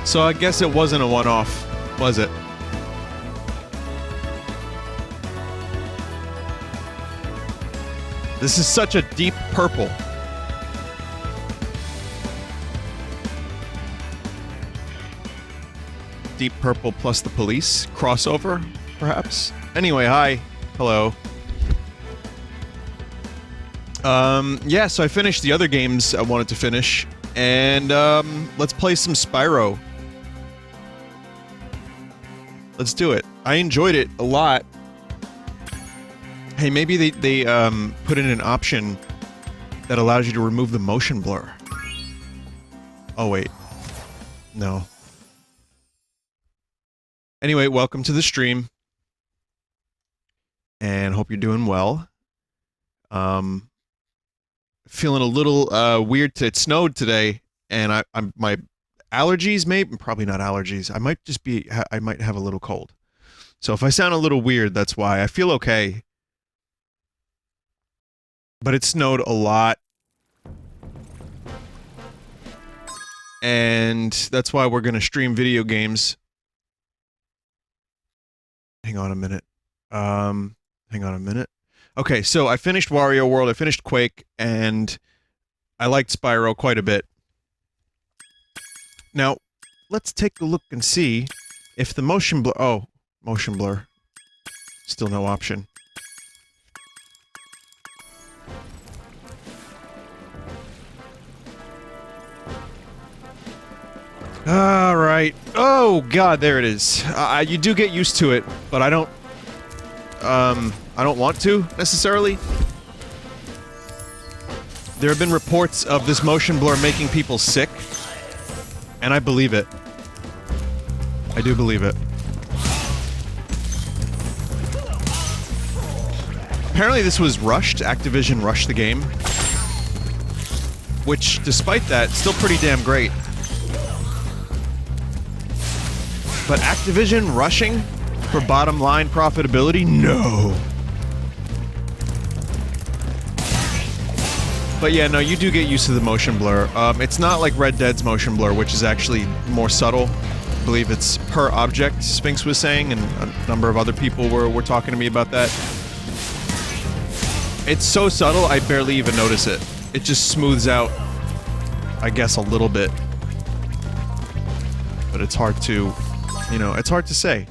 So I guess it wasn't a one-off, was it? This is such a deep purple. Deep purple plus the police crossover, perhaps? Anyway, hi. Hello. Yeah, so I finished the other games I wanted to finish, and, let's play some Spyro. Let's do it. I enjoyed it a lot. Hey, maybe they put in an option that allows you to remove the motion blur. Oh, wait. No. Anyway, welcome to the stream. And hope you're doing well. Feeling a little, weird it snowed today, and I'm my allergies, maybe, probably not allergies. I might just be, I might have a little cold. So if I sound a little weird, that's why. I feel okay. But it snowed a lot. And that's why we're gonna stream video games. Hang on a minute. Hang on a minute. Okay, so I finished Wario World, I finished Quake, and I liked Spyro quite a bit. Now, let's take a look and see if the motion blur... Oh, motion blur. Still no option. Alright. Oh, God, there it is. You do get used to it, but I don't want to, necessarily. There have been reports of this motion blur making people sick, and I believe it. I do believe it. Apparently this was rushed. Activision rushed the game. Which, despite that, still pretty damn great. But Activision rushing for bottom line profitability? No. But yeah, no, you do get used to the motion blur. It's not like Red Dead's motion blur, which is actually more subtle. I believe it's per object, Spinks was saying, and a number of other people were talking to me about that. It's so subtle, I barely even notice it. It just smooths out, I guess, a little bit. But it's hard to, you know, it's hard to say.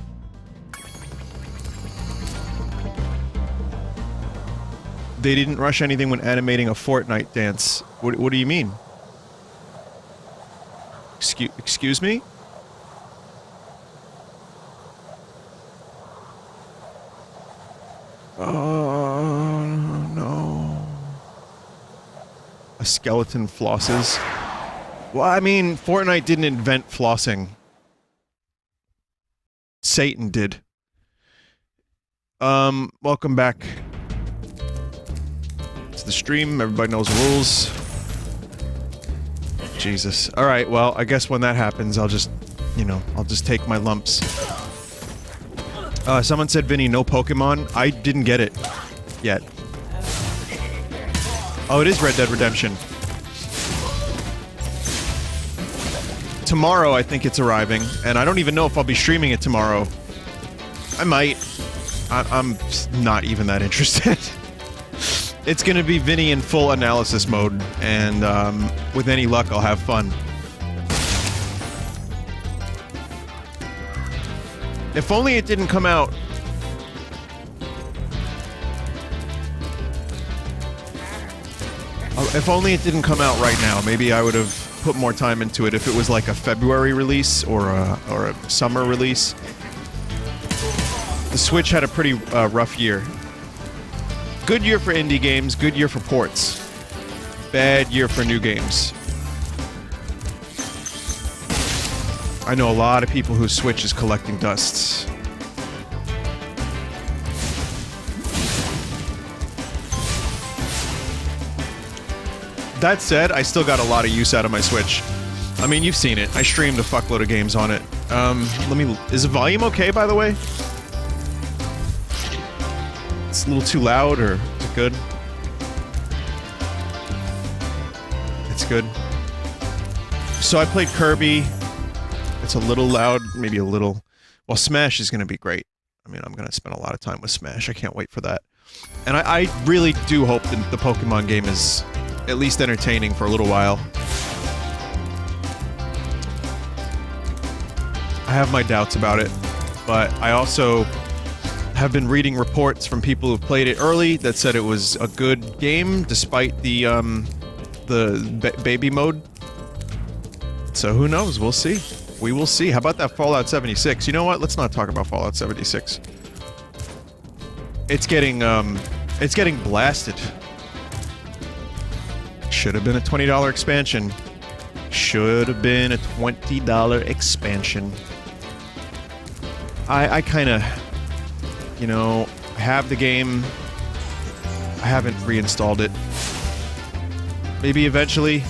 They didn't rush anything when animating a Fortnite dance. What do you mean? Excuse me? Oh, no. A skeleton flosses. Well, I mean, Fortnite didn't invent flossing. Satan did. Welcome back to the stream. Everybody knows the rules. Jesus. Alright, well, I guess when that happens, I'll just, you know, I'll just take my lumps. Someone said, Vinny, no Pokemon. I didn't get it. Yet. Oh, it is Red Dead Redemption. Tomorrow, I think it's arriving, and I don't even know if I'll be streaming it tomorrow. I might. I'm not even that interested. It's gonna be Vinny in full analysis mode, and with any luck, I'll have fun. If only it didn't come out. If only it didn't come out right now, maybe I would have put more time into it if it was like a February release or a summer release. The Switch had a pretty rough year. Good year for indie games, good year for ports. Bad year for new games. I know a lot of people whose Switch is collecting dusts. That said, I still got a lot of use out of my Switch. I mean, you've seen it. I streamed a fuckload of games on it. Is the volume okay, by the way? It's a little too loud, or is it good? It's good. So I played Kirby. I It's a little loud, maybe a little... Well, Smash is going to be great. I mean, I'm going to spend a lot of time with Smash. I can't wait for that. And I really do hope that the Pokemon game is at least entertaining for a little while. I have my doubts about it, but I also have been reading reports from people who've played it early that said it was a good game despite the baby mode. So who knows? We'll see. We will see. How about that Fallout 76? You know what? Let's not talk about Fallout 76. It's getting blasted. Should have been a $20 expansion. Should have been a $20 expansion. I kind of, you know, have the game. I haven't reinstalled it. Maybe eventually.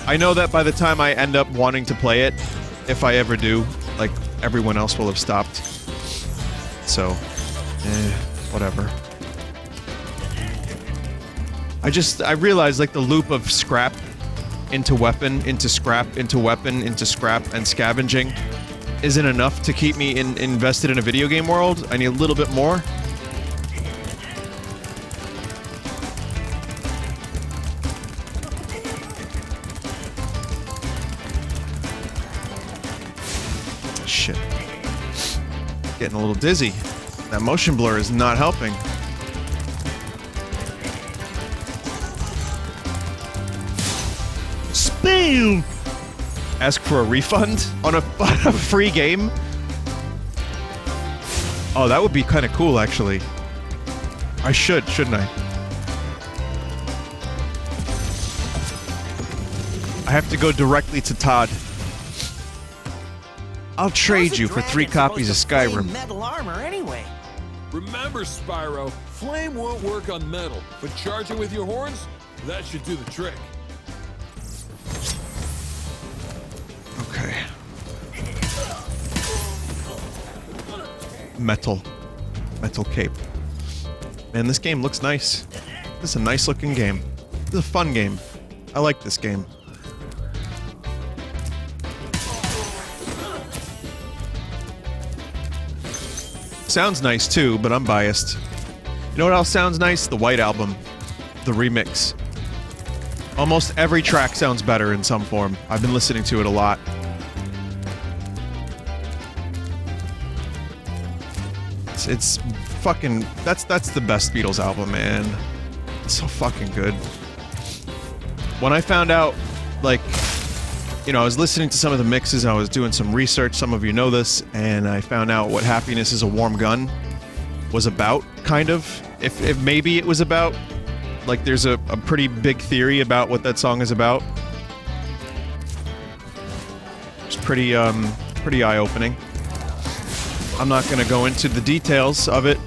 I know that by the time I end up wanting to play it, if I ever do, like, everyone else will have stopped. So, whatever. I realized, like, the loop of scrap into weapon, into scrap, into weapon, into scrap, and scavenging isn't enough to keep me invested in a video game world. I need a little bit more. Shit. Getting a little dizzy. That motion blur is not helping. Spam! Ask for a refund on a free game? Oh, that would be kind of cool, actually. I shouldn't I? I have to go directly to Todd. I'll trade you for 3 copies of Skyrim. Metal armor anyway. Remember, Spyro, flame won't work on metal, but charging with your horns, that should do the trick. Okay. Metal cape. Man, this game looks nice. This is a nice looking game. This is a fun game. I like this game. Sounds nice too, but I'm biased. You know what else sounds nice? The White Album. The remix. Almost every track sounds better in some form. I've been listening to it a lot. It's fucking... That's the best Beatles album, man. It's so fucking good. When I found out, like... You know, I was listening to some of the mixes, I was doing some research, some of you know this, and I found out what Happiness is a Warm Gun was about, kind of. If maybe it was about. Like, there's a pretty big theory about what that song is about. It's pretty eye-opening. I'm not gonna go into the details of it.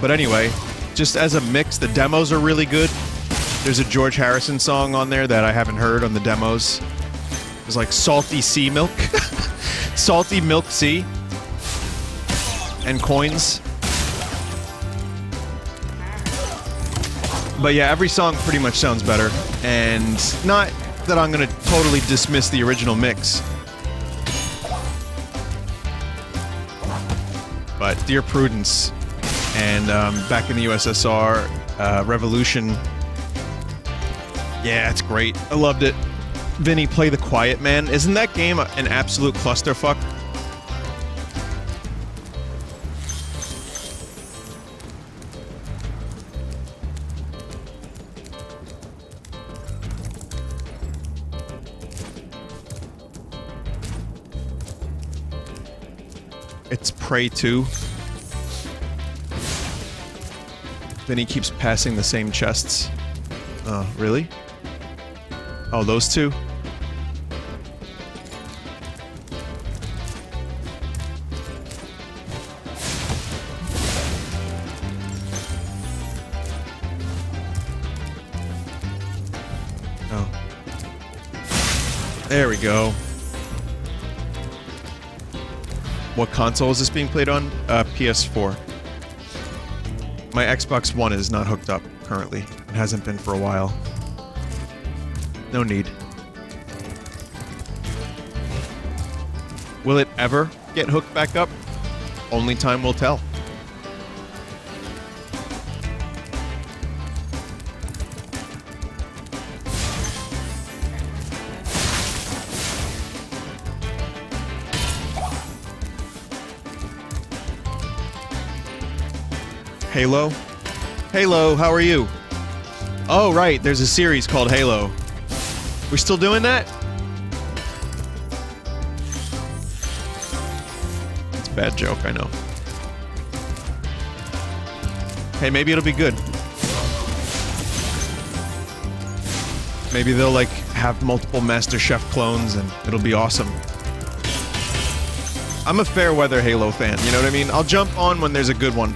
But anyway, just as a mix, the demos are really good. There's a George Harrison song on there that I haven't heard on the demos. It's like Salty Sea Milk. Salty Milk Sea. And Coins. But yeah, every song pretty much sounds better. And not that I'm gonna totally dismiss the original mix. But Dear Prudence and back in the USSR, Revolution. Yeah, it's great. I loved it. Vinny, play The Quiet Man. Isn't that game an absolute clusterfuck? It's Prey 2. Vinny keeps passing the same chests. Oh, really? Oh, those two? Oh. There we go. What console is this being played on? PS4. My Xbox One is not hooked up currently. It hasn't been for a while. No need. Will it ever get hooked back up? Only time will tell. Halo? Halo, how are you? Oh, right, there's a series called Halo. We still doing that? It's a bad joke, I know. Hey, maybe it'll be good. Maybe they'll, like, have multiple Master Chef clones and it'll be awesome. I'm a fair weather Halo fan, you know what I mean? I'll jump on when there's a good one.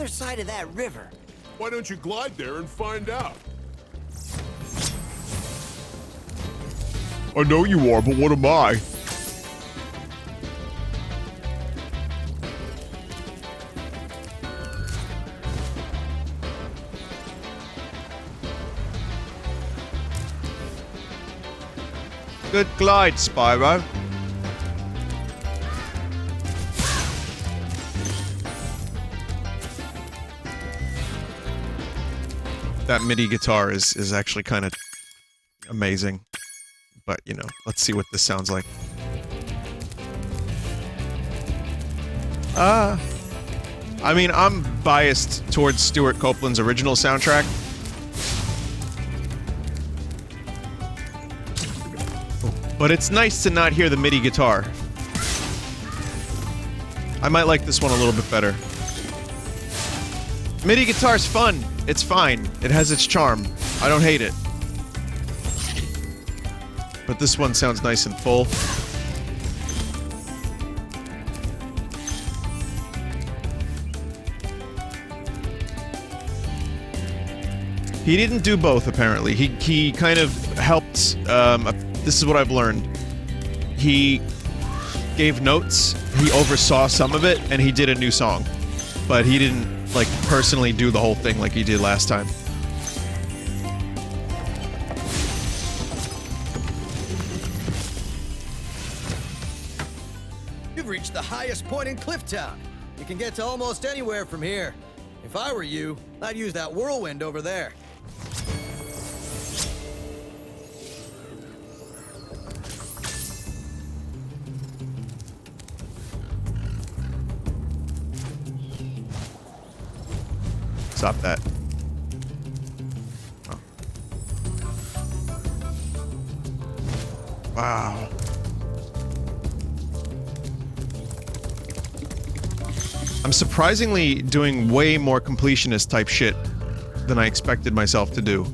Side of that river. Why don't you glide there and find out? I know you are, but what am I? Good glide, Spyro. That MIDI guitar is actually kind of amazing. But, you know, let's see what this sounds like. I mean, I'm biased towards Stuart Copeland's original soundtrack. But it's nice to not hear the MIDI guitar. I might like this one a little bit better. MIDI guitar's fun. It's fine. It has its charm. I don't hate it. But this one sounds nice and full. He didn't do both, apparently. He kind of helped, this is what I've learned. He gave notes, he oversaw some of it, and he did a new song. But he didn't, like, personally do the whole thing like he did last time. You've reached the highest point in Clifftown. You can get to almost anywhere from here. If I were you, I'd use that whirlwind over there. Stop that. Oh. Wow. I'm surprisingly doing way more completionist type shit than I expected myself to do.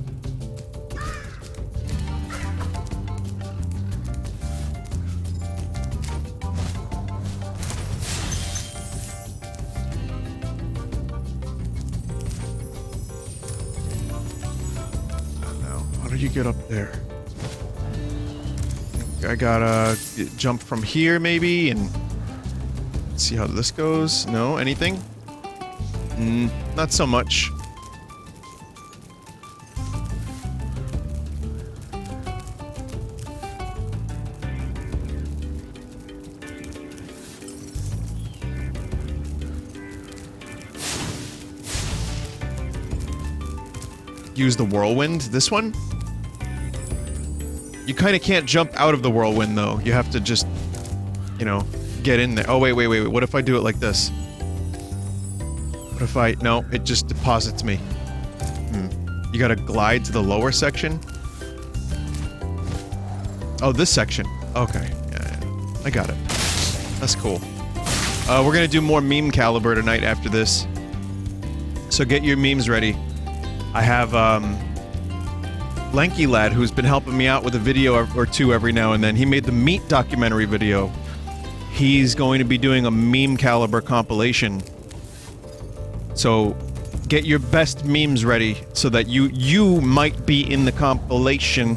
Get up there. I gotta jump from here maybe and see how this goes. No, anything? Not so much. Use the whirlwind? This one? You kind of can't jump out of the whirlwind, though. You have to just, you know, get in there. Oh, wait. What if I do it like this? What if I... No, it just deposits me. You gotta glide to the lower section? Oh, this section. Okay. Yeah. I got it. That's cool. We're gonna do more meme caliber tonight after this. So get your memes ready. I have, Lanky Lad, who's been helping me out with a video or two every now and then. He made the Meat documentary video. He's going to be doing a meme caliber compilation. So, get your best memes ready so that you might be in the compilation.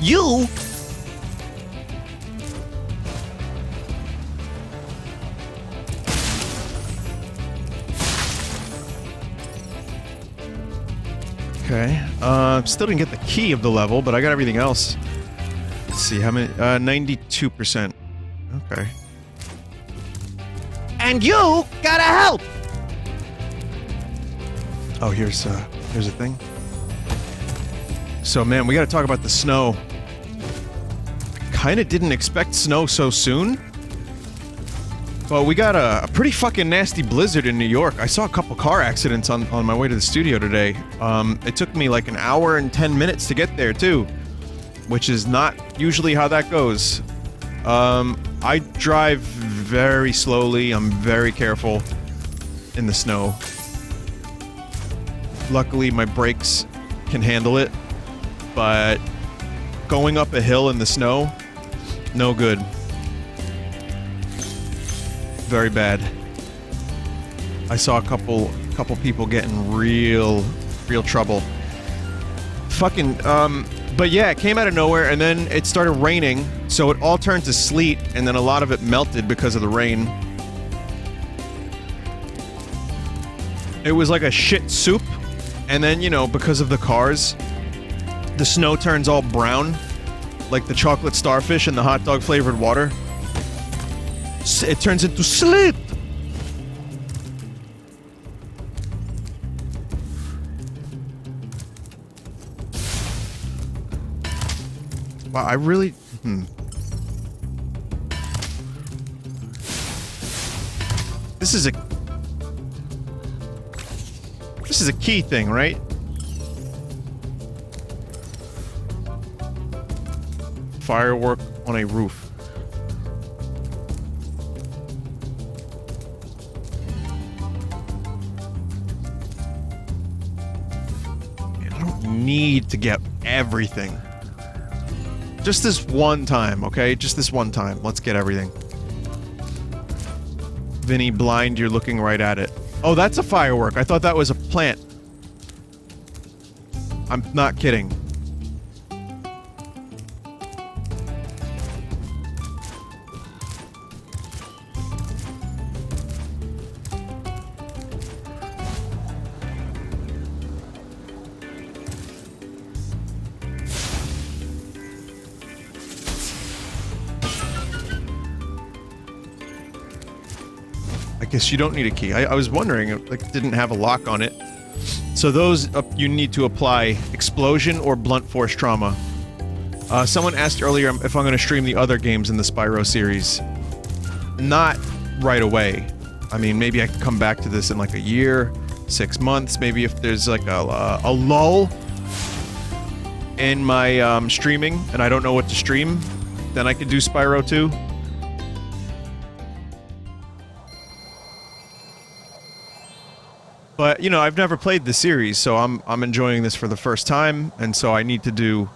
You? Okay. Still didn't get the key of the level, but I got everything else. Let's see, how many? 92%. Okay. And you gotta help! Oh, here's a thing. So, man, we gotta talk about the snow. Kinda didn't expect snow so soon. But we got a pretty fucking nasty blizzard in New York. I saw a couple car accidents on my way to the studio today. It took me like an hour and 10 minutes to get there, too. Which is not usually how that goes. I drive very slowly. I'm very careful in the snow. Luckily, my brakes can handle it. But going up a hill in the snow, no good. Very bad. I saw a couple people getting real trouble. Fucking, but yeah, it came out of nowhere, and then it started raining, so it all turned to sleet, and then a lot of it melted because of the rain. It was like a shit soup, and then, you know, because of the cars, the snow turns all brown, like the chocolate starfish in the hot dog flavored water. It turns into sleep! Wow, I really... This is a key thing, right? Firework on a roof. Need to get everything. Just this one time, okay? Just this one time. Let's get everything. Vinny, blind, you're looking right at it. Oh, that's a firework. I thought that was a plant. I'm not kidding. Guess you don't need a key. I was wondering, like, it didn't have a lock on it. So those, you need to apply explosion or blunt force trauma. Someone asked earlier if I'm going to stream the other games in the Spyro series. Not right away. I mean, maybe I can come back to this in like a year, 6 months, maybe if there's like a lull in my streaming and I don't know what to stream, then I could do Spyro 2. But, you know, I've never played the series, so I'm enjoying this for the first time, and so I need to do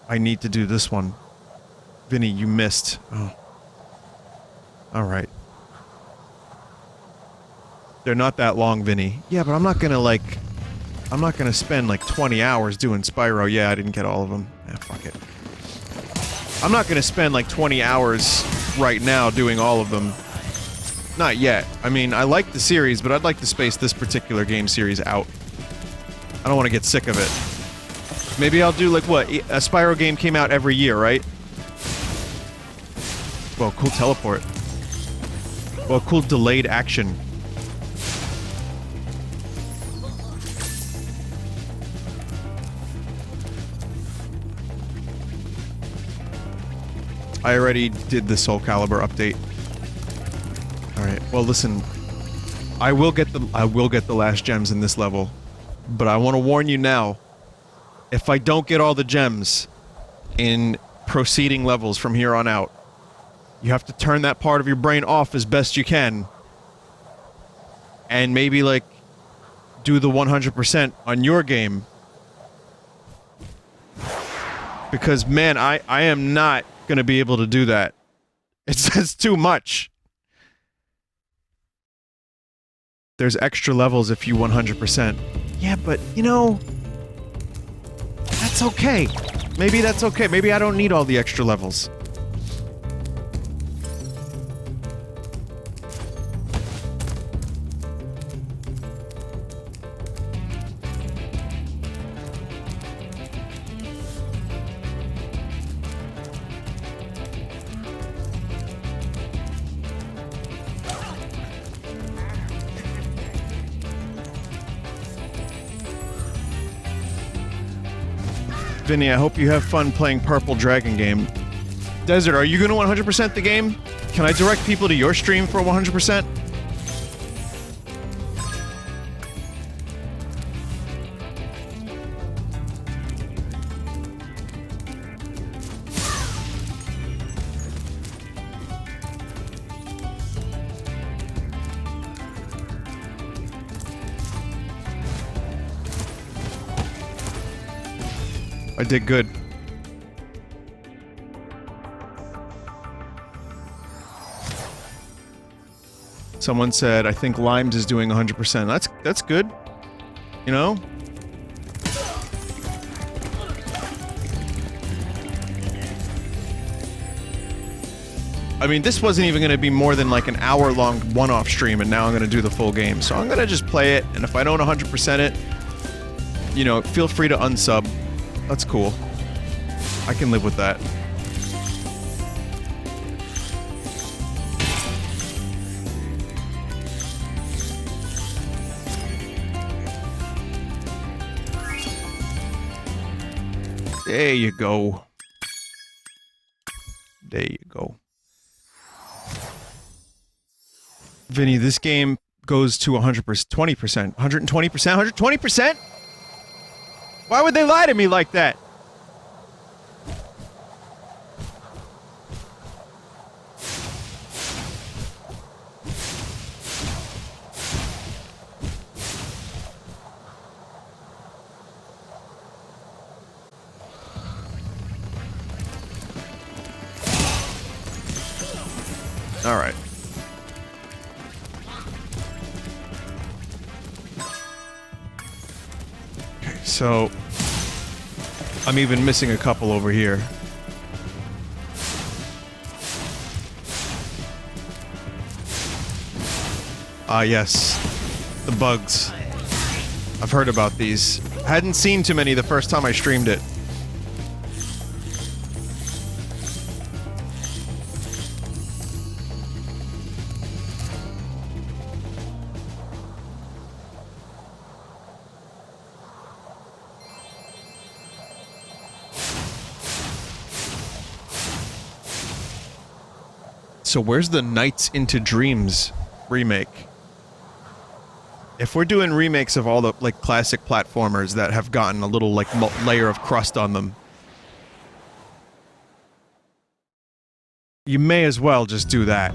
this one. Vinny, you missed. Oh. Alright. They're not that long, Vinny. Yeah, but I'm not gonna spend like 20 hours doing Spyro. Yeah, I didn't get all of them. Yeah, fuck it. I'm not gonna spend like 20 hours right now doing all of them. Not yet. I mean, I like the series, but I'd like to space this particular game series out. I don't want to get sick of it. Maybe I'll do, like, what? A Spyro game came out every year, right? Well, cool teleport. Well, cool delayed action. I already did the Soul Calibur update. Alright, well listen, I will get the last gems in this level, but I want to warn you now, if I don't get all the gems in proceeding levels from here on out, you have to turn that part of your brain off as best you can, and maybe, like, do the 100% on your game. Because, man, I am not gonna be able to do that. It's too much. There's extra levels if you 100%. Yeah, but, you know, that's okay. Maybe that's okay. Maybe I don't need all the extra levels. Vinny, I hope you have fun playing Purple Dragon game. Desert, are you going to 100% the game? Can I direct people to your stream for 100%? I did good. Someone said, I think Limes is doing 100%. That's good. You know? I mean, this wasn't even going to be more than like an hour-long one-off stream, and now I'm going to do the full game. So I'm going to just play it, and if I don't 100% it, you know, feel free to unsub. That's cool. I can live with that. There you go. There you go. Vinny, this game goes to 100%, 20%, 120%, 120%? Why would they lie to me like that? All right. Okay, so I'm even missing a couple over here. Ah, yes. The bugs. I've heard about these. Hadn't seen too many the first time I streamed it. So where's the Nights into Dreams remake? If we're doing remakes of all the, like, classic platformers that have gotten a little, like, layer of crust on them, you may as well just do that.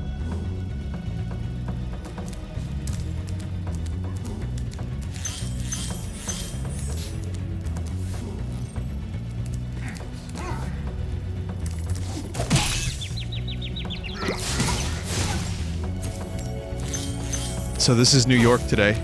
So this is New York today.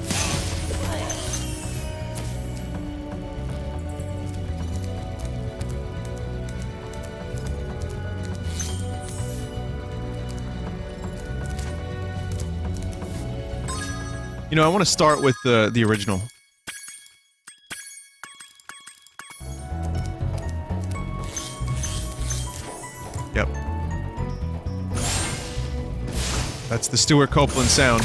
You know, I want to start with the original. Yep. That's the Stuart Copeland sound.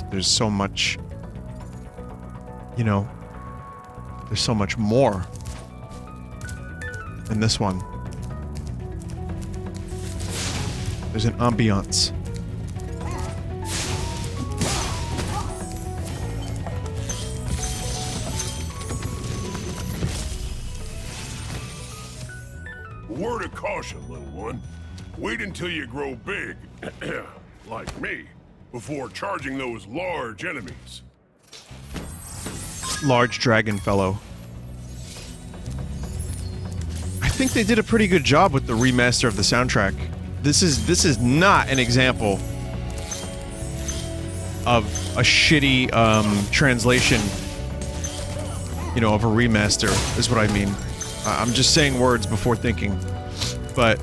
There's so much, you know, there's so much more in this one. There's an ambiance. Word of caution, little one. Wait until you grow big, like me, before charging those large enemies. Large dragon fellow. I think they did a pretty good job with the remaster of the soundtrack. This is not an example of a shitty translation, you know, of a remaster, is what I mean. I'm just saying words before thinking. But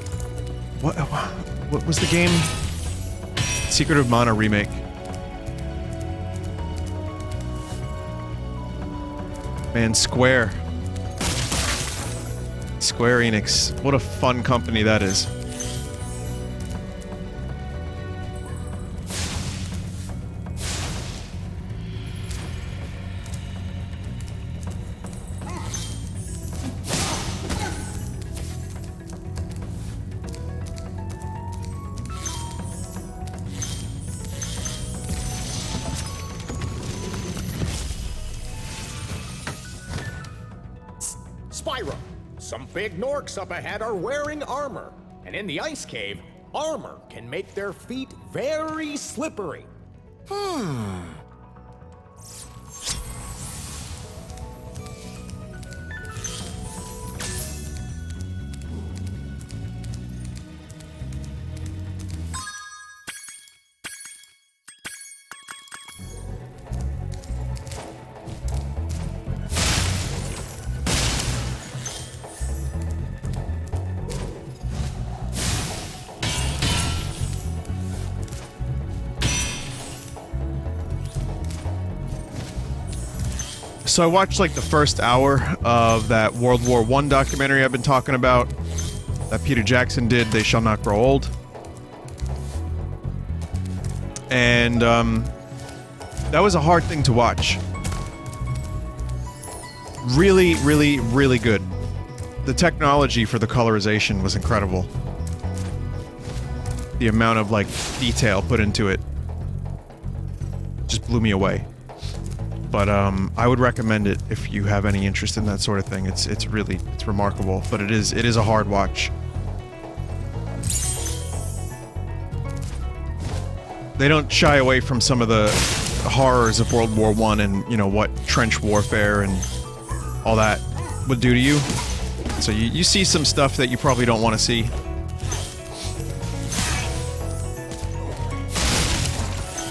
what was the game? Secret of Mana remake. Man, Square Enix. What a fun company that is. Spyro, some big Norks up ahead are wearing armor, and in the ice cave, armor can make their feet very slippery. So I watched like the first hour of that World War I documentary I've been talking about that Peter Jackson did, They Shall Not Grow Old. And that was a hard thing to watch. Really, really, really good. The technology for the colorization was incredible. The amount of like detail put into it just blew me away. But I would recommend it if you have any interest in that sort of thing. It's remarkable, but it is a hard watch. They don't shy away from some of the horrors of World War I and, you know, what trench warfare and all that would do to you. So you see some stuff that you probably don't want to see.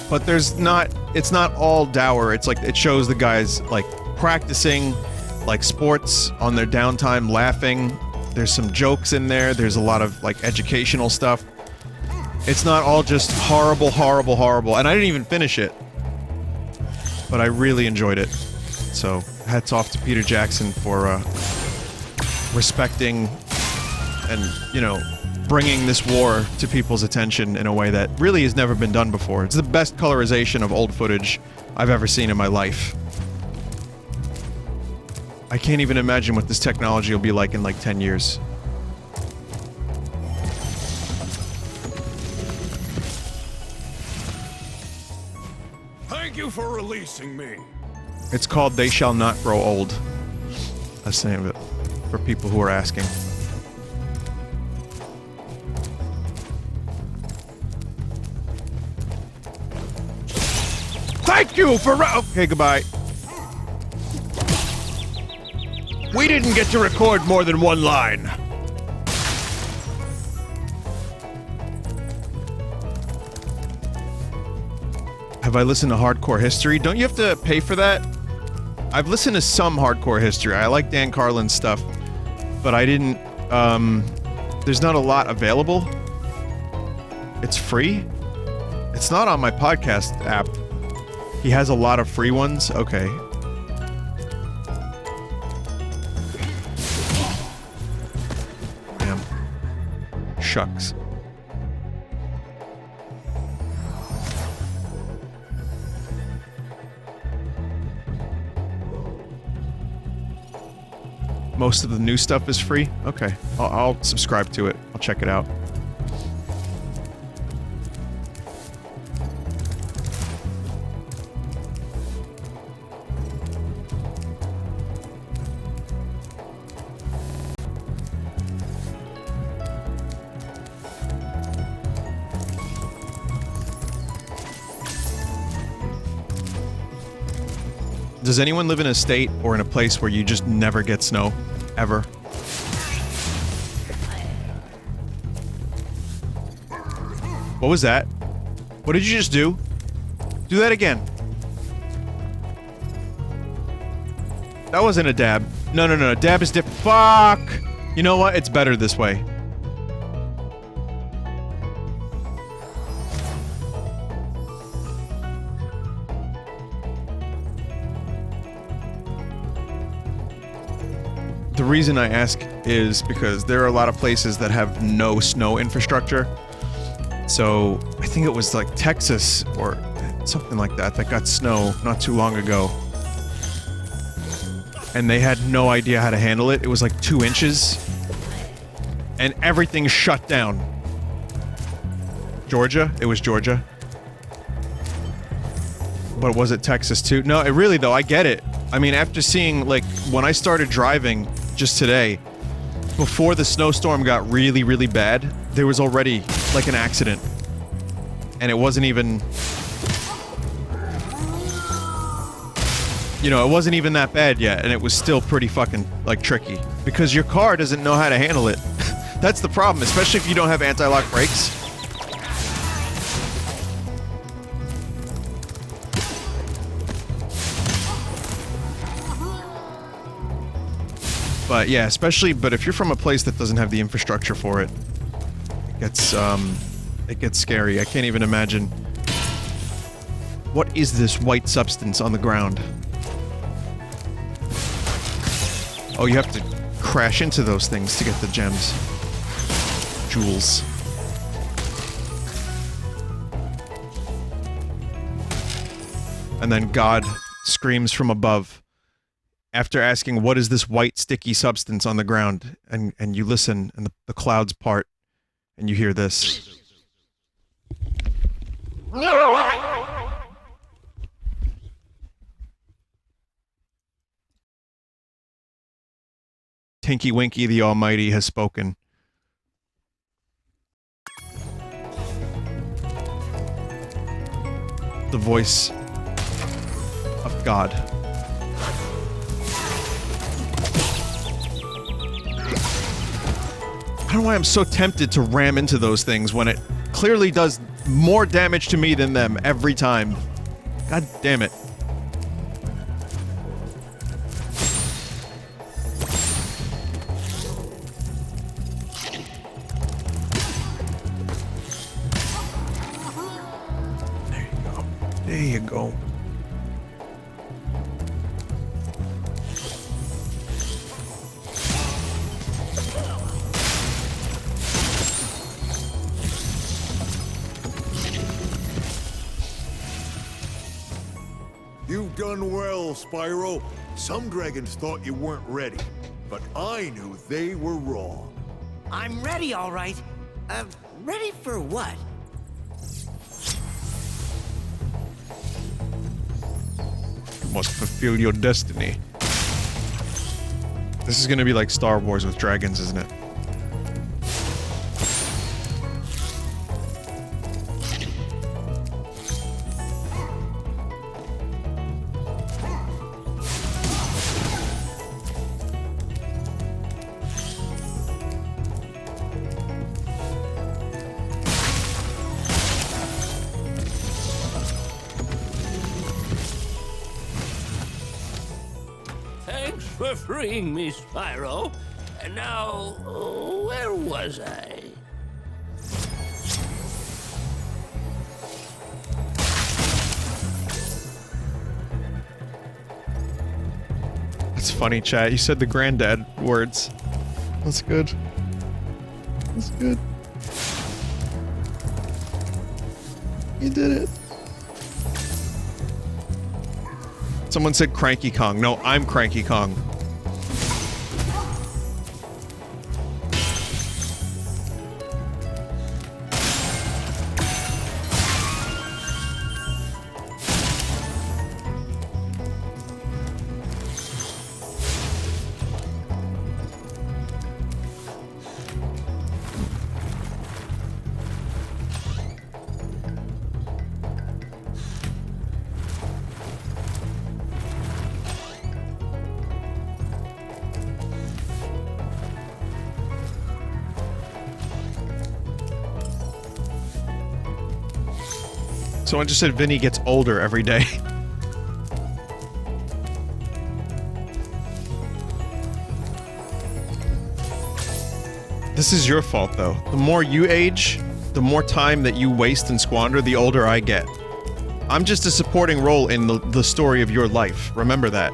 But it's not all dour. It's like, it shows the guys, like, practicing, like, sports on their downtime, laughing. There's some jokes in there. There's a lot of, like, educational stuff. It's not all just horrible, horrible, horrible. And I didn't even finish it. But I really enjoyed it. So, hats off to Peter Jackson for, respecting and, you know, bringing this war to people's attention in a way that really has never been done before. It's the best colorization of old footage I've ever seen in my life. I can't even imagine what this technology will be like in like 10 years. Thank you for releasing me. It's called They Shall Not Grow Old. That's the name of it, for people who are asking. Thank you for okay, goodbye. We didn't get to record more than one line. Have I listened to Hardcore History? Don't you have to pay for that? I've listened to some Hardcore History. I like Dan Carlin's stuff, but I didn't, there's not a lot available. It's free? It's not on my podcast app. He has a lot of free ones? Okay. Damn. Shucks. Most of the new stuff is free? Okay. I'll subscribe to it. I'll check it out. Does anyone live in a state or in a place where you just never get snow? Ever? What was that? What did you just do? Do that again. That wasn't a dab. No, no, no, dab is different. Fuck! You know what? It's better this way. The reason I ask is because there are a lot of places that have no snow infrastructure. So, I think it was like Texas or something like that that got snow not too long ago. And they had no idea how to handle it. It was like 2 inches. And everything shut down. Georgia? It was Georgia. But was it Texas too? No, it really though, I get it. I mean, after seeing, like, when I started driving just today, before the snowstorm got really, really bad, there was already, like, an accident. And it wasn't even... You know, it wasn't even that bad yet, and it was still pretty fucking, like, tricky. Because your car doesn't know how to handle it. That's the problem, especially if you don't have anti-lock brakes. But yeah, but if you're from a place that doesn't have the infrastructure for it, it gets scary. I can't even imagine. What is this white substance on the ground? Oh, you have to crash into those things to get the gems. Jewels. And then God screams from above. After asking, what is this white sticky substance on the ground? And you listen, and the clouds part, and you hear this. Tinky Winky the Almighty has spoken. The voice of God. I don't know why I'm so tempted to ram into those things when it clearly does more damage to me than them every time. God damn it. There you go. There you go. You've done well, Spyro. Some dragons thought you weren't ready, but I knew they were wrong. I'm ready, all right. Ready for what? You must fulfill your destiny. This is gonna be like Star Wars with dragons, isn't it? For freeing me, Spyro. And now, where was I? That's funny, chat. You said the granddad words. That's good. That's good. You did it. Someone said Cranky Kong. No, I'm Cranky Kong. Someone just said Vinny gets older every day. This is your fault, though. The more you age, the more time that you waste and squander, the older I get. I'm just a supporting role in the story of your life. Remember that.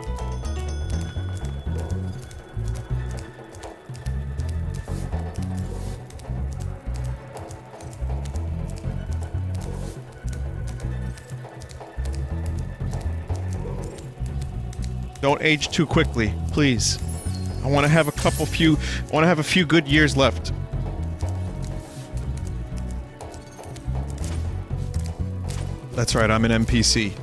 Don't age too quickly, please. I want to have a few good years left. That's right, I'm an NPC.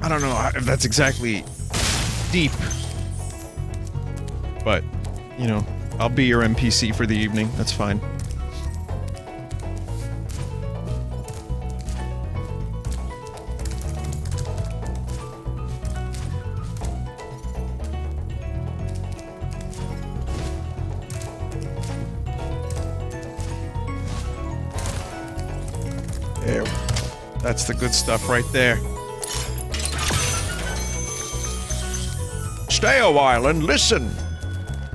I don't know if that's exactly deep, but, you know, I'll be your NPC for the evening. That's fine. There. That's the good stuff right there. Stay a while and listen.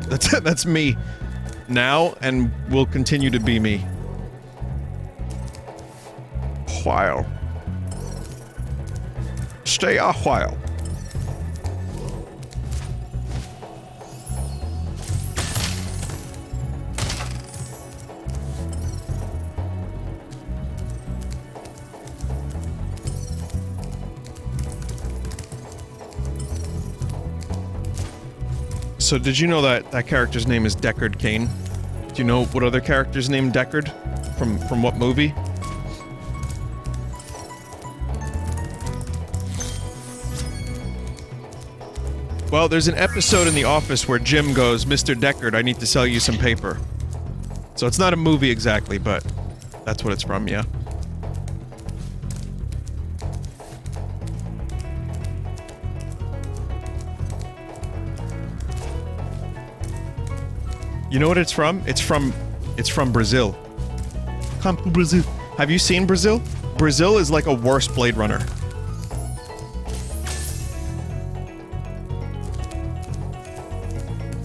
That's me now, and will continue to be me. While. Stay a while. So did you know that that character's name is Deckard Cain? Do you know what other character's named Deckard? From what movie? Well, there's an episode in The Office where Jim goes, "Mr. Deckard, I need to sell you some paper." So it's not a movie exactly, but that's what it's from, yeah. You know what it's from? It's from Brazil. Come to Brazil. Have you seen Brazil? Brazil is like a worse Blade Runner.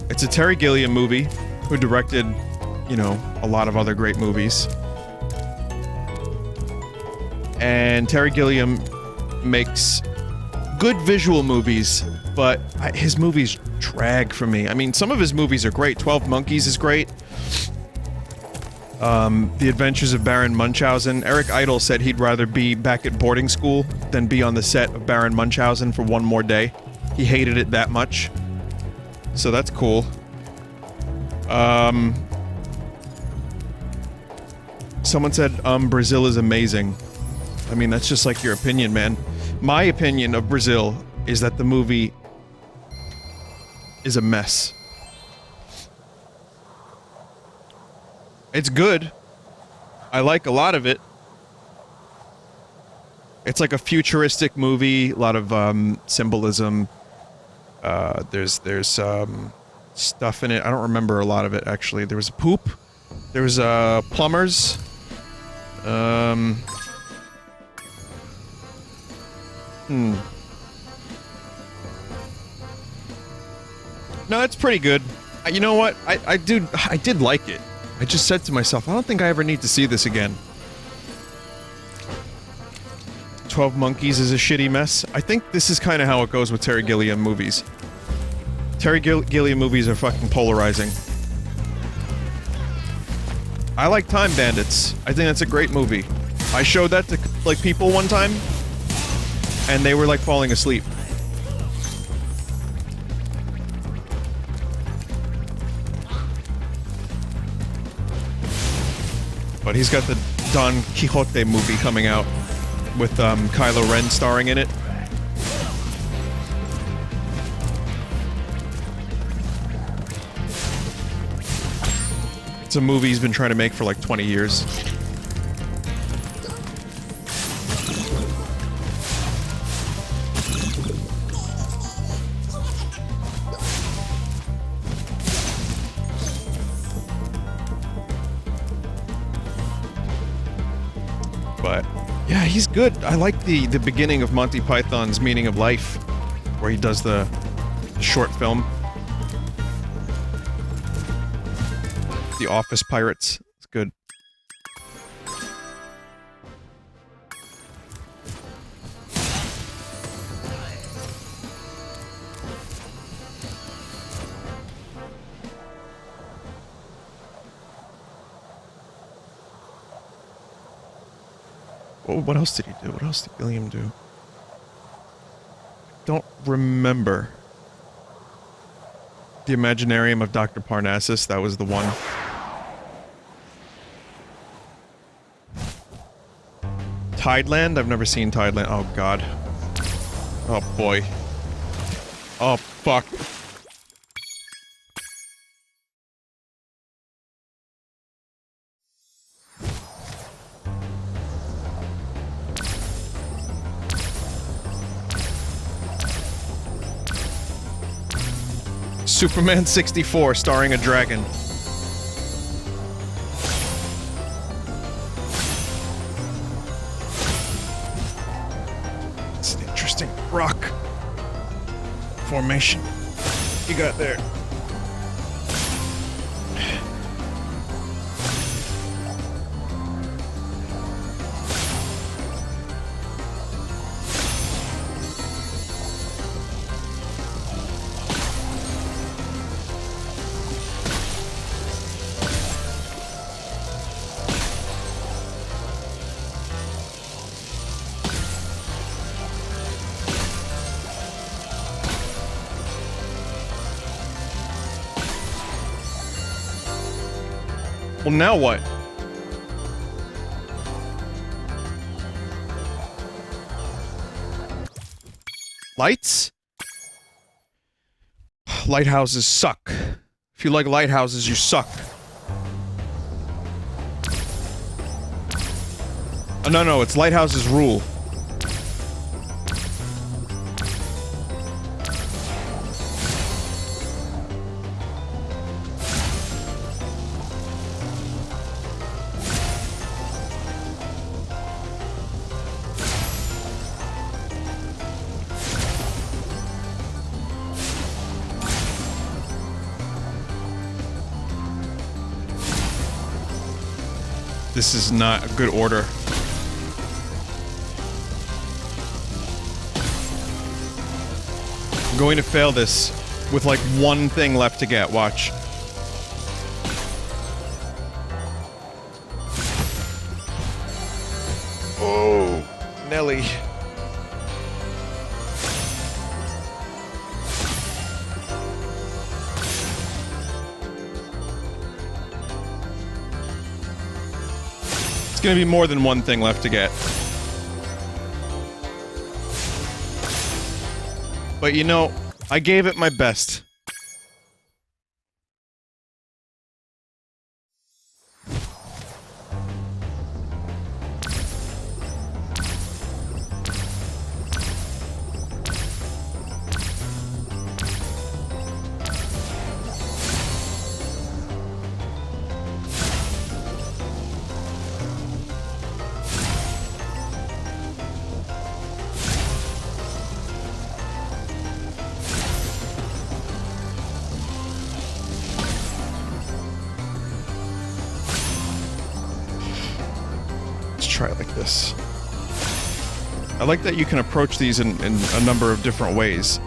It's a Terry Gilliam movie, who directed, you know, a lot of other great movies. And Terry Gilliam makes good visual movies, but his movies drag for me. I mean, some of his movies are great. 12 Monkeys is great. The Adventures of Baron Munchausen. Eric Idle said he'd rather be back at boarding school than be on the set of Baron Munchausen for one more day. He hated it that much. So that's cool. Someone said, Brazil is amazing. I mean, that's just like your opinion, man. My opinion of Brazil is that the movie is a mess. It's good. I like a lot of it. It's like a futuristic movie, a lot of symbolism. There's stuff in it. I don't remember a lot of it, actually. There was poop. There was plumbers. No, it's pretty good. You know what? I did like it. I just said to myself, I don't think I ever need to see this again. 12 Monkeys is a shitty mess. I think this is kind of how it goes with Terry Gilliam movies. Terry Gilliam movies are fucking polarizing. I like Time Bandits. I think that's a great movie. I showed that to, like, people one time, and they were, like, falling asleep. But he's got the Don Quixote movie coming out with Kylo Ren starring in it. It's a movie he's been trying to make for like 20 years. But yeah, he's good. I like the beginning of Monty Python's Meaning of Life, where he does the short film. The Office Pirates. It's good. Oh, what else did he do? What else did William do? Don't remember. The Imaginarium of Dr. Parnassus, that was the one. Tideland? I've never seen Tideland. Oh, God. Oh, boy. Oh, fuck. Superman 64, starring a dragon. It's an interesting rock formation you got there. Well, now what? Lights? Lighthouses suck. If you like lighthouses, you suck. Oh, no, it's lighthouses rule. This is not a good order. I'm going to fail this with like one thing left to get. Watch. Oh, Nelly. Gonna be more than one thing left to get. But you know, I gave it my best. Try it like this. I like that you can approach these in a number of different ways.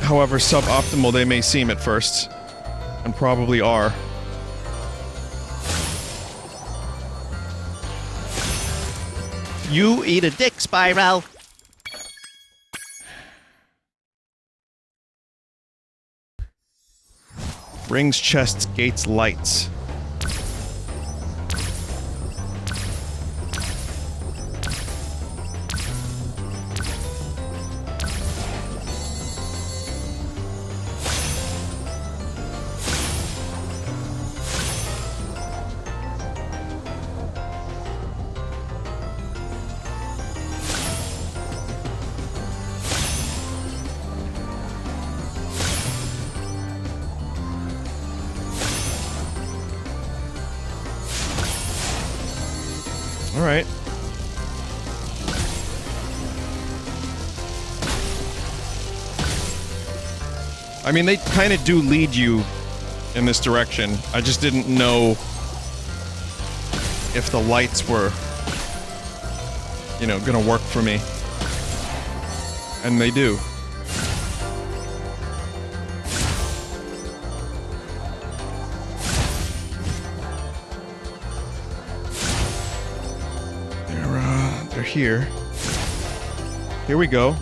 However suboptimal they may seem at first, and probably are. You eat a dick, Spyro. Rings, chests, gates, lights. Alright. I mean, they kind of do lead you in this direction. I just didn't know if the lights were, you know, gonna work for me. And they do. They're here. Here we go.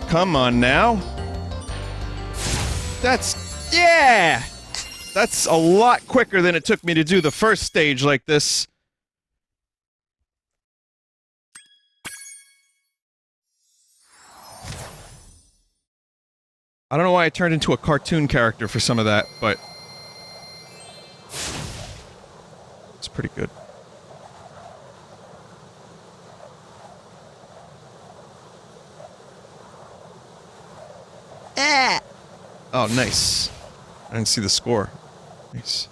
Come on now. Yeah! That's a lot quicker than it took me to do the first stage like this. I don't know why I turned into a cartoon character for some of that, but it's pretty good. Oh, nice. I didn't see the score. Nice.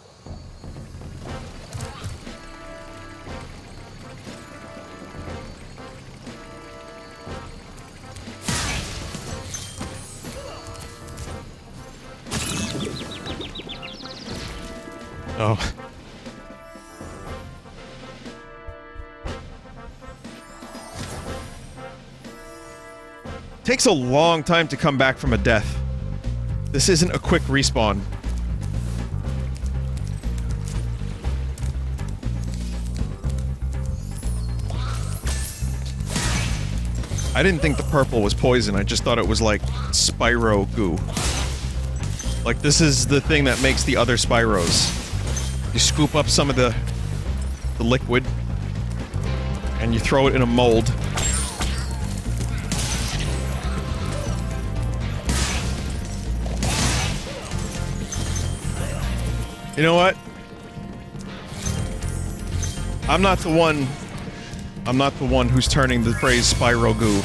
Oh. Takes a long time to come back from a death. This isn't a quick respawn. I didn't think the purple was poison, I just thought it was like Spyro goo. Like, this is the thing that makes the other Spyros. You scoop up some of the liquid, and you throw it in a mold. You know what? I'm not the one who's turning the phrase Spyro goo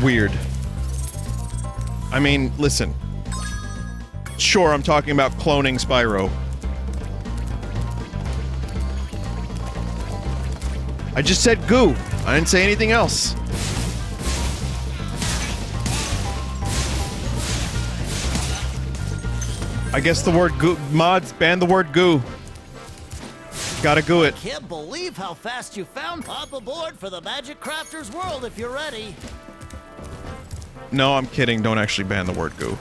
weird. I mean, listen. Sure, I'm talking about cloning Spyro. I just said goo. I didn't say anything else. I guess the word goo— mods ban the word goo. Gotta goo it. Can't believe how fast you found. Hop aboard for the Magic Crafter's world if you're ready. No, I'm kidding. Don't actually ban the word goo.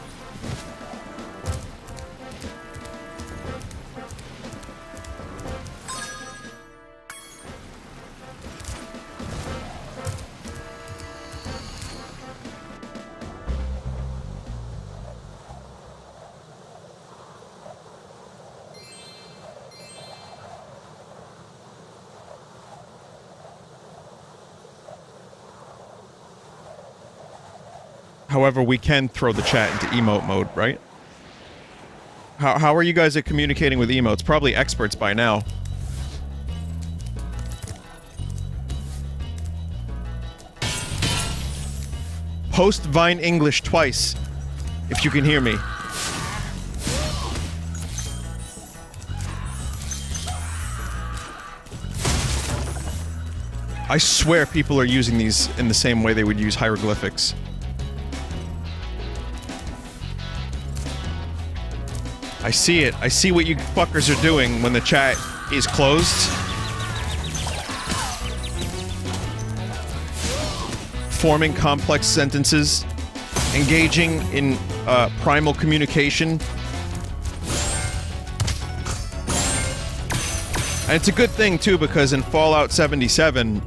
However, we can throw the chat into emote mode, right? How are you guys at communicating with emotes? Probably experts by now. Post Vine English twice, if you can hear me. I swear people are using these in the same way they would use hieroglyphics. I see it. I see what you fuckers are doing when the chat is closed. Forming complex sentences. Engaging in primal communication. And it's a good thing, too, because in Fallout 77,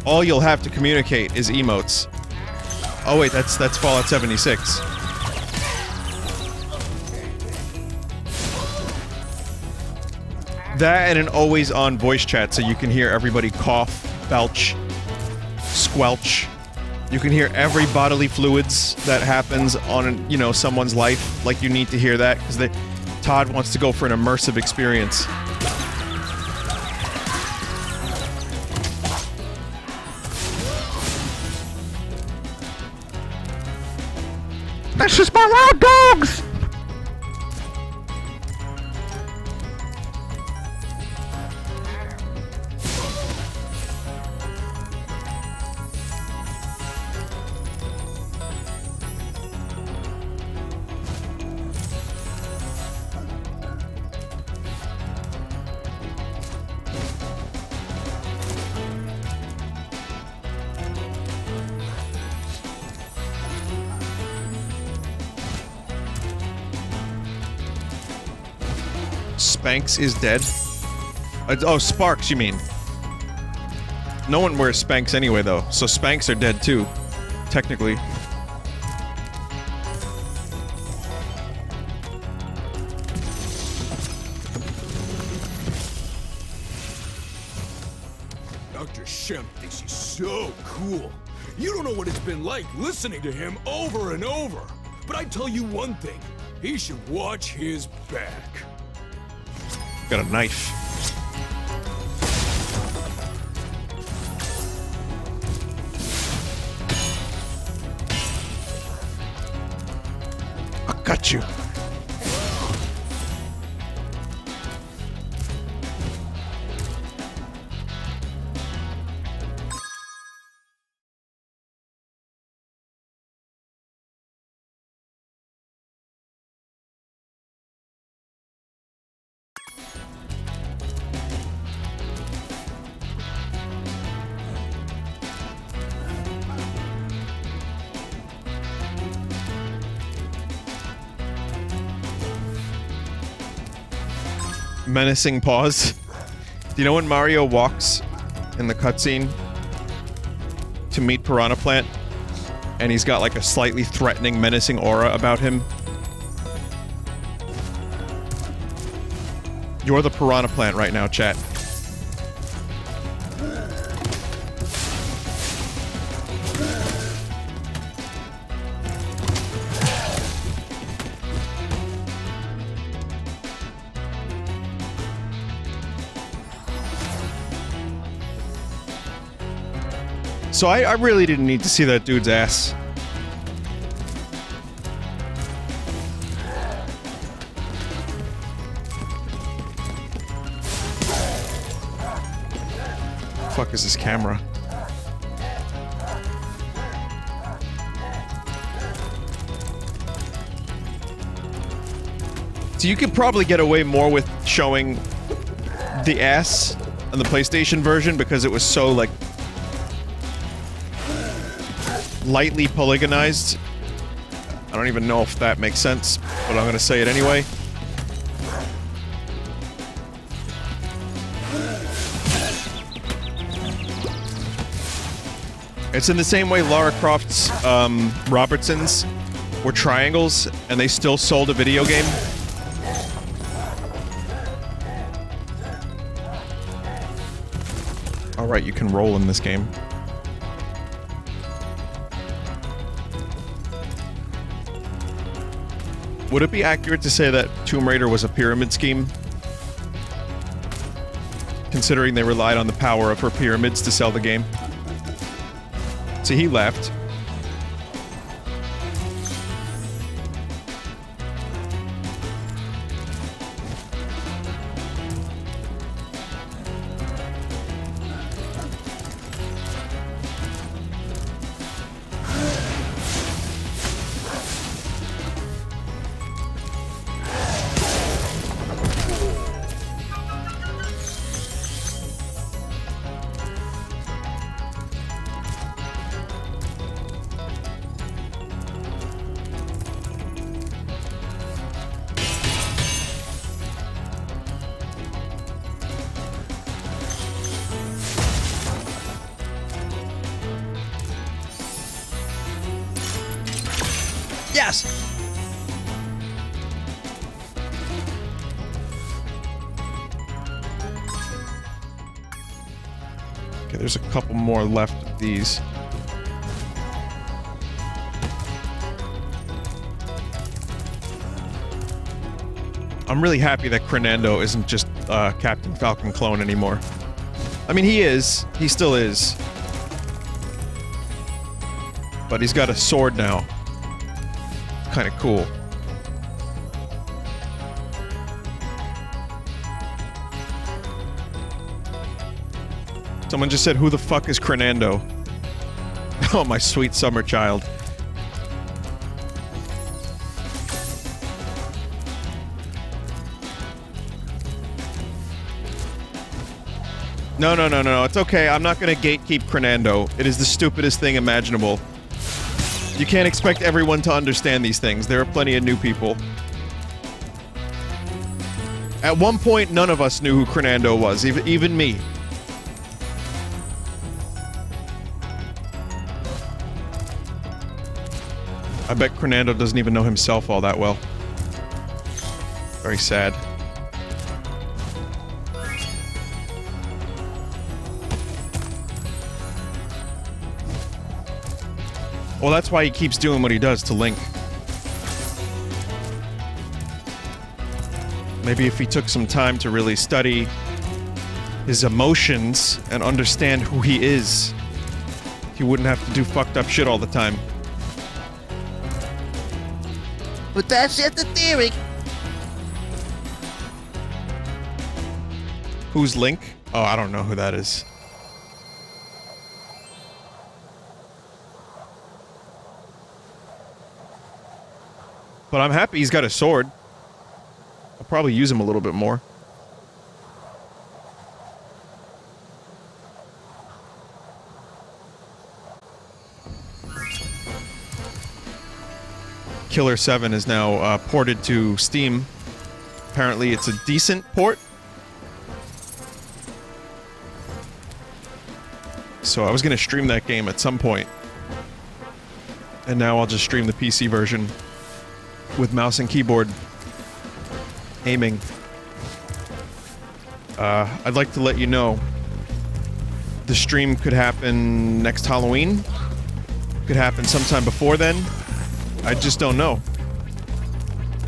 all you'll have to communicate is emotes. Oh wait, that's Fallout 76. That and an always-on voice chat so you can hear everybody cough, belch, squelch. You can hear every bodily fluids that happens on, you know, someone's life. Like, you need to hear that, because Todd wants to go for an immersive experience. That's just my wild dogs! Spanks is dead? Oh, Sparks, you mean? No one wears Spanks anyway, though, so Spanks are dead too, technically. Dr. Shem thinks he's so cool. You don't know what it's been like listening to him over and over. But I tell you one thing, he should watch his back. Got a knife. I got you. Menacing pause. Do you know when Mario walks in the cutscene to meet Piranha Plant and he's got like a slightly threatening, menacing aura about him? You're the Piranha Plant right now, chat. So I really didn't need to see that dude's ass. Fuck is this camera? So you could probably get away more with showing the ass on the PlayStation version because it was so like lightly polygonized. I don't even know if that makes sense, but I'm gonna say it anyway. It's in the same way Lara Croft's Robertsons were triangles and they still sold a video game. Alright, you can roll in this game. Would it be accurate to say that Tomb Raider was a pyramid scheme? Considering they relied on the power of her pyramids to sell the game. See, he left. Yes! Okay, there's a couple more left of these. I'm really happy that Crenando isn't just Captain Falcon clone anymore. I mean, he is. He still is. But he's got a sword now. Kind of cool. Someone just said, who the fuck is Crenando? Oh, my sweet summer child. No, no, no, no, it's okay. I'm not gonna gatekeep Crenando. It is the stupidest thing imaginable. You can't expect everyone to understand these things. There are plenty of new people. At one point, none of us knew who Crenando was, even me. I bet Crenando doesn't even know himself all that well. Very sad. Well, that's why he keeps doing what he does to Link. Maybe if he took some time to really study his emotions and understand who he is, he wouldn't have to do fucked up shit all the time. But that's just the theory. Who's Link? Oh, I don't know who that is. But I'm happy he's got a sword. I'll probably use him a little bit more. Killer 7 is now ported to Steam. Apparently it's a decent port. So I was going to stream that game at some point. And now I'll just stream the PC version with mouse and keyboard aiming. I'd like to let you know the stream could happen next Halloween. Could happen sometime before then. I just don't know.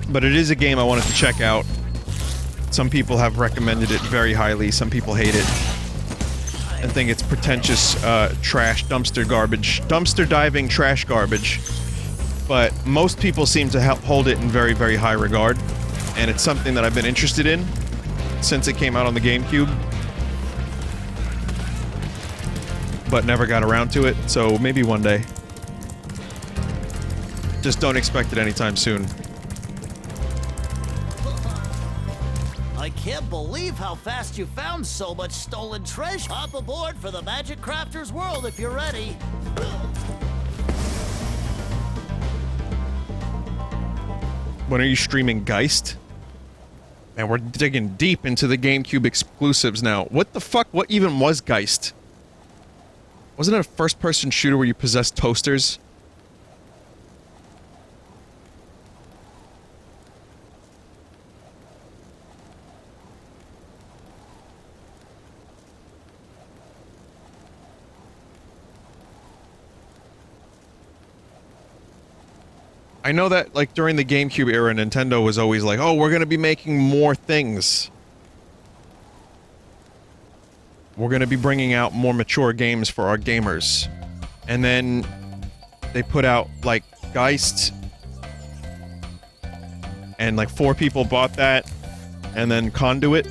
But it is a game I wanted to check out. Some people have recommended it very highly. Some people hate it and think it's pretentious trash, dumpster garbage. Dumpster diving trash garbage. But most people seem to hold it in very, very high regard. And it's something that I've been interested in since it came out on the GameCube. But never got around to it, so maybe one day. Just don't expect it anytime soon. I can't believe how fast you found so much stolen treasure. Hop aboard for the Magic Crafter's world if you're ready. When are you streaming Geist? Man, we're digging deep into the GameCube exclusives now. What the fuck? What even was Geist? Wasn't it a first-person shooter where you possessed toasters? I know that, like, during the GameCube era, Nintendo was always like, oh, we're gonna be making more things. We're gonna be bringing out more mature games for our gamers. And then they put out, like, Geist. And, like, 4 people bought that. And then Conduit.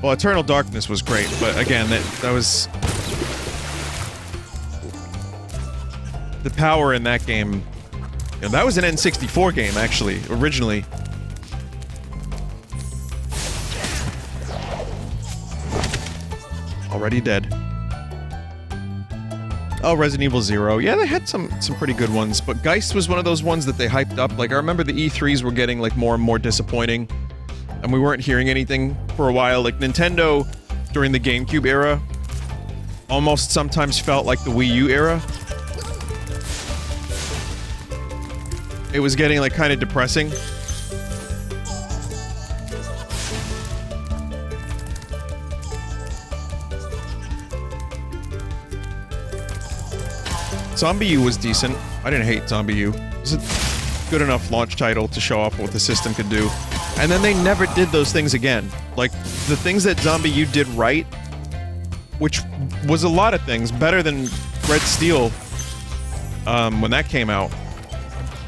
Well, Eternal Darkness was great, but again, that was... The power in that game... You know, that was an N64 game, actually, originally. Already dead. Oh, Resident Evil 0. Yeah, they had some pretty good ones, but Geist was one of those ones that they hyped up. Like, I remember the E3s were getting, like, more and more disappointing. And we weren't hearing anything for a while. Like, Nintendo, during the GameCube era, almost sometimes felt like the Wii U era. It was getting, like, kind of depressing. Zombie U was decent. I didn't hate Zombie U. It was a good enough launch title to show off what the system could do. And then they never did those things again. Like, the things that Zombie U did right, which was a lot of things, better than Red Steel, when that came out.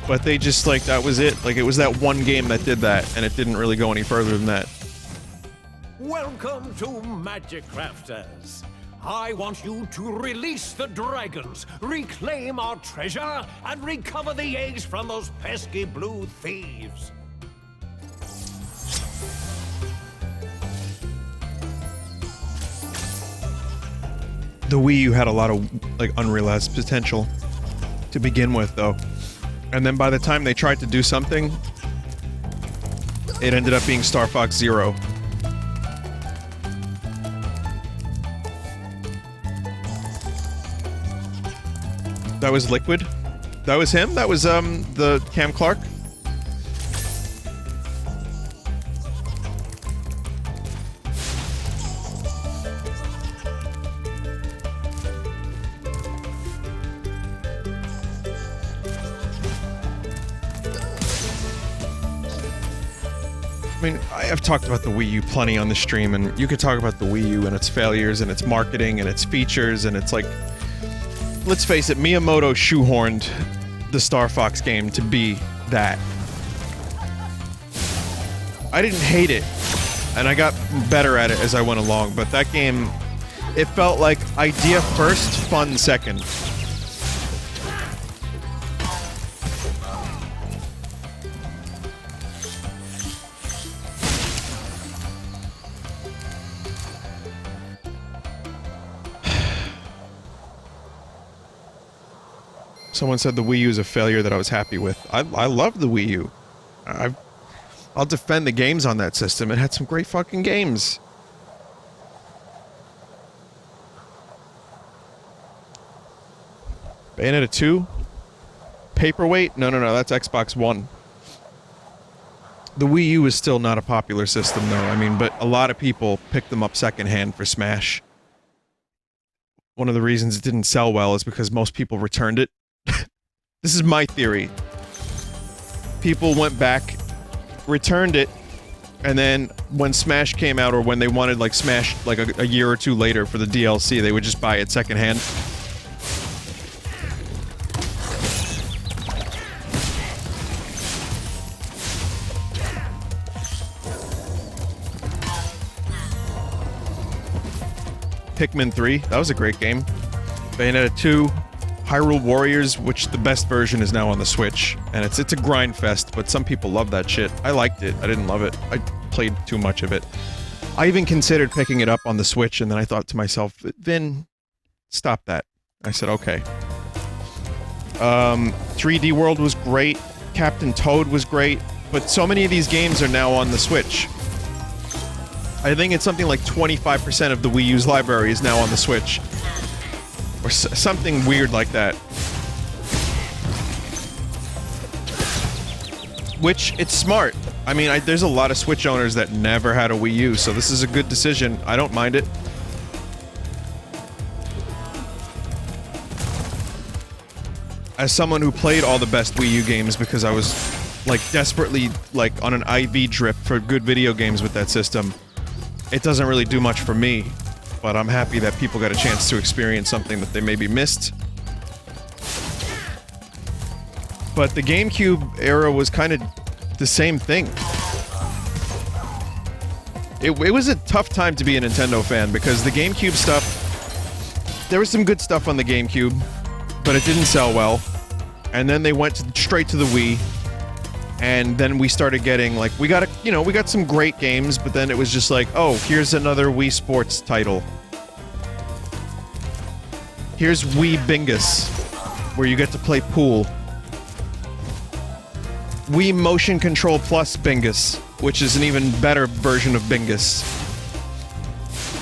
But they just, like, that was it. Like, it was that one game that did that, and it didn't really go any further than that. Welcome to Magic Crafters. I want you to release the dragons, reclaim our treasure, and recover the eggs from those pesky blue thieves. The Wii U had a lot of, like, unrealized potential to begin with, though. And then by the time they tried to do something, it ended up being Star Fox Zero. That was Liquid? That was him? That was, the Cam Clark? I mean, I've talked about the Wii U plenty on the stream, and you could talk about the Wii U and its failures and its marketing and its features, and it's like... Let's face it, Miyamoto shoehorned the Star Fox game to be that. I didn't hate it, and I got better at it as I went along, but that game, it felt like idea first, fun second. Someone said the Wii U is a failure that I was happy with. I love the Wii U. I'll defend the games on that system. It had some great fucking games. Bayonetta 2? Paperweight? No, that's Xbox One. The Wii U is still not a popular system, though. I mean, but a lot of people picked them up secondhand for Smash. One of the reasons it didn't sell well is because most people returned it. This is my theory. People went back, returned it, and then when Smash came out, or when they wanted, like, Smash, like, a year or two later for the DLC, they would just buy it secondhand. Pikmin 3, that was a great game. Bayonetta 2, Hyrule Warriors, which the best version is now on the Switch, and it's a grind fest, but some people love that shit. I liked it. I didn't love it. I played too much of it. I even considered picking it up on the Switch, and then I thought to myself, Vin, stop that. I said, okay. 3D World was great. Captain Toad was great, but so many of these games are now on the Switch. I think it's something like 25% of the Wii U's library is now on the Switch. Or something weird like that. Which, it's smart. I mean, there's a lot of Switch owners that never had a Wii U, so this is a good decision. I don't mind it. As someone who played all the best Wii U games because I was, like, desperately, like, on an IV drip for good video games with that system, it doesn't really do much for me. But I'm happy that people got a chance to experience something that they maybe missed. But the GameCube era was kind of the same thing. It was a tough time to be a Nintendo fan, because the GameCube stuff... There was some good stuff on the GameCube, but it didn't sell well. And then they went straight to the Wii. And then we started getting, like, we got some great games, but then it was just like, oh, here's another Wii Sports title. Here's Wii Bingus, where you get to play pool. Wii Motion Control Plus Bingus, which is an even better version of Bingus.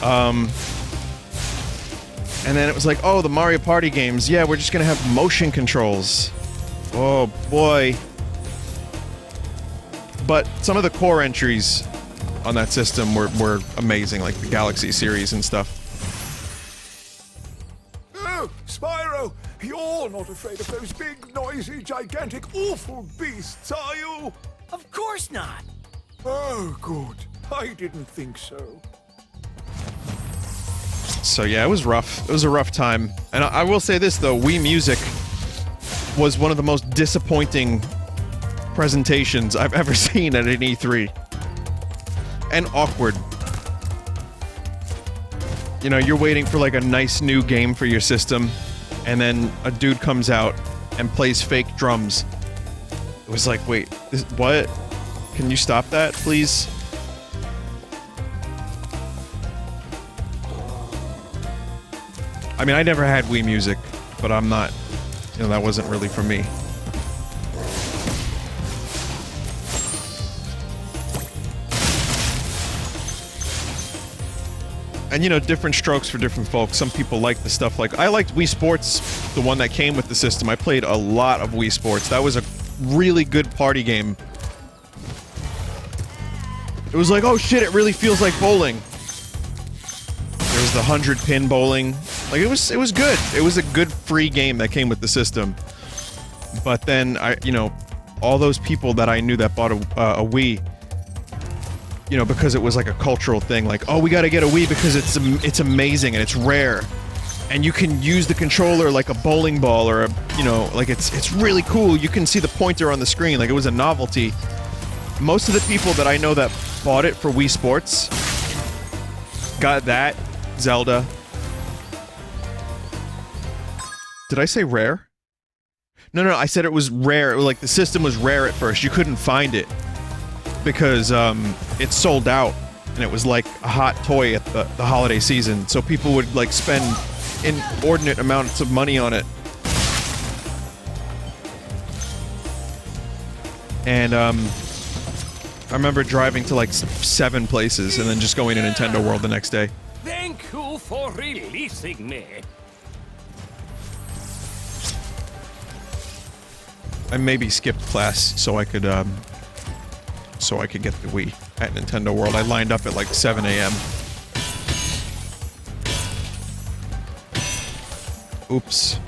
And then it was like, oh, the Mario Party games, yeah, we're just gonna have motion controls. Oh, boy. But some of the core entries on that system were amazing, like the Galaxy series and stuff. Oh, Spyro! You're not afraid of those big, noisy, gigantic, awful beasts, are you? Of course not. Oh, good. I didn't think so. So yeah, it was rough. It was a rough time. And I will say this, though, Wii Music was one of the most disappointing presentations I've ever seen at an E3. And awkward. You know, you're waiting for like a nice new game for your system, and then a dude comes out and plays fake drums. It was like, wait, what? Can you stop that, please? I mean, I never had Wii Music, but I'm not, you know, that wasn't really for me. And, you know, different strokes for different folks. Some people like the stuff like... I liked Wii Sports, the one that came with the system. I played a lot of Wii Sports. That was a really good party game. It was like, oh shit, it really feels like bowling. There was the 100-pin bowling. Like, it was good. It was a good free game that came with the system. But then, you know, all those people that I knew that bought a Wii... You know, because it was like a cultural thing, like, oh, we gotta get a Wii because it's amazing and it's rare. And you can use the controller like a bowling ball or a, you know, like it's really cool. You can see the pointer on the screen, like it was a novelty. Most of the people that I know that bought it for Wii Sports got that, Zelda. Did I say rare? No, I said it was rare. Like, the system was rare at first. You couldn't find it. Because it sold out, and it was like a hot toy at the holiday season, so people would like spend inordinate amounts of money on it. And I remember driving to like 7 places and then just going to Nintendo World the next day. Thank you for releasing me. I maybe skipped class so I could get the Wii at Nintendo World. I lined up at like 7 a.m. Oops.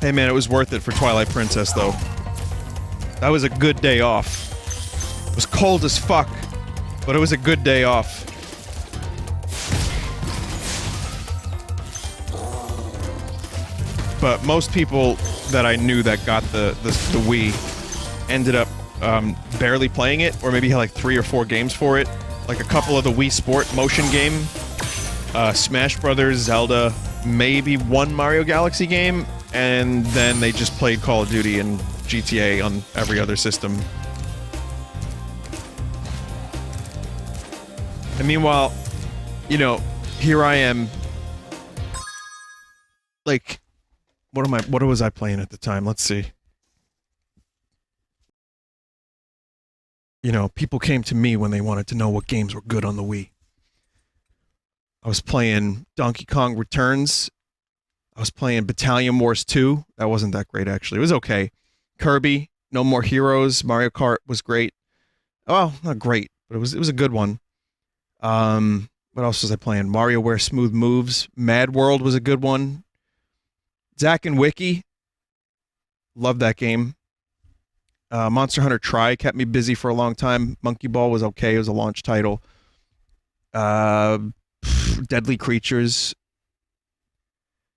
Hey man, it was worth it for Twilight Princess though. That was a good day off. It was cold as fuck, but it was a good day off. But most people that I knew that got the Wii ended up barely playing it, or maybe had like 3 or 4 games for it. Like a couple of the Wii Sport motion game, Smash Brothers, Zelda, maybe 1 Mario Galaxy game, and then they just played Call of Duty and GTA on every other system. And meanwhile, you know, here I am, like, what was I playing at the time? Let's see. You know, people came to me when they wanted to know what games were good on the Wii. I was playing Donkey Kong Returns. I was playing Battalion Wars 2. That wasn't that great, actually. It was okay. Kirby, No More Heroes, Mario Kart was great. Oh, not great, but it was a good one. What else was I playing? WarioWare Smooth Moves. Mad World was a good one. Zack and Wiki. Loved that game. Monster Hunter Tri kept me busy for a long time. Monkey Ball was okay. It was a launch title. Deadly Creatures.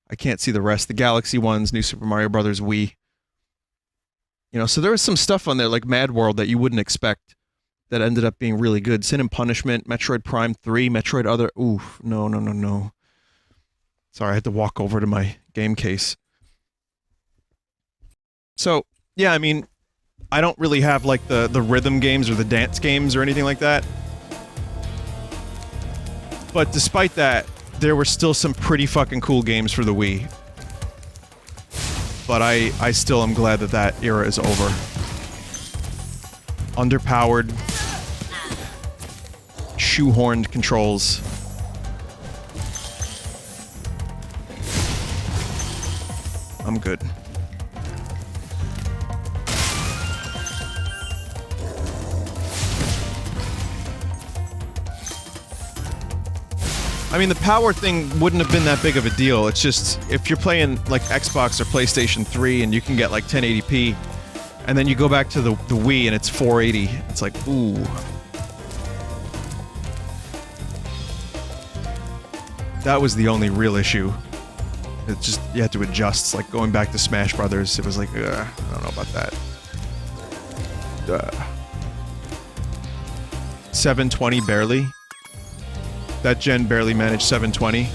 I can't see the rest. The Galaxy ones, New Super Mario Brothers, Wii. You know, so there was some stuff on there like Mad World that you wouldn't expect that ended up being really good. Sin and Punishment, Metroid Prime 3, Metroid Other... Ooh, no. Sorry, I had to walk over to my game case. So, yeah, I mean... I don't really have, like, the rhythm games or the dance games or anything like that. But despite that, there were still some pretty fucking cool games for the Wii. But I still am glad that era is over. Underpowered. Shoehorned controls. I'm good. I mean, the power thing wouldn't have been that big of a deal. It's just, if you're playing, like, Xbox or PlayStation 3 and you can get, like, 1080p, and then you go back to the Wii and it's 480, it's like, ooh. That was the only real issue. It's just, you had to adjust. It's like going back to Smash Brothers. It was like, I don't know about that. 720 barely. That gen barely managed 720.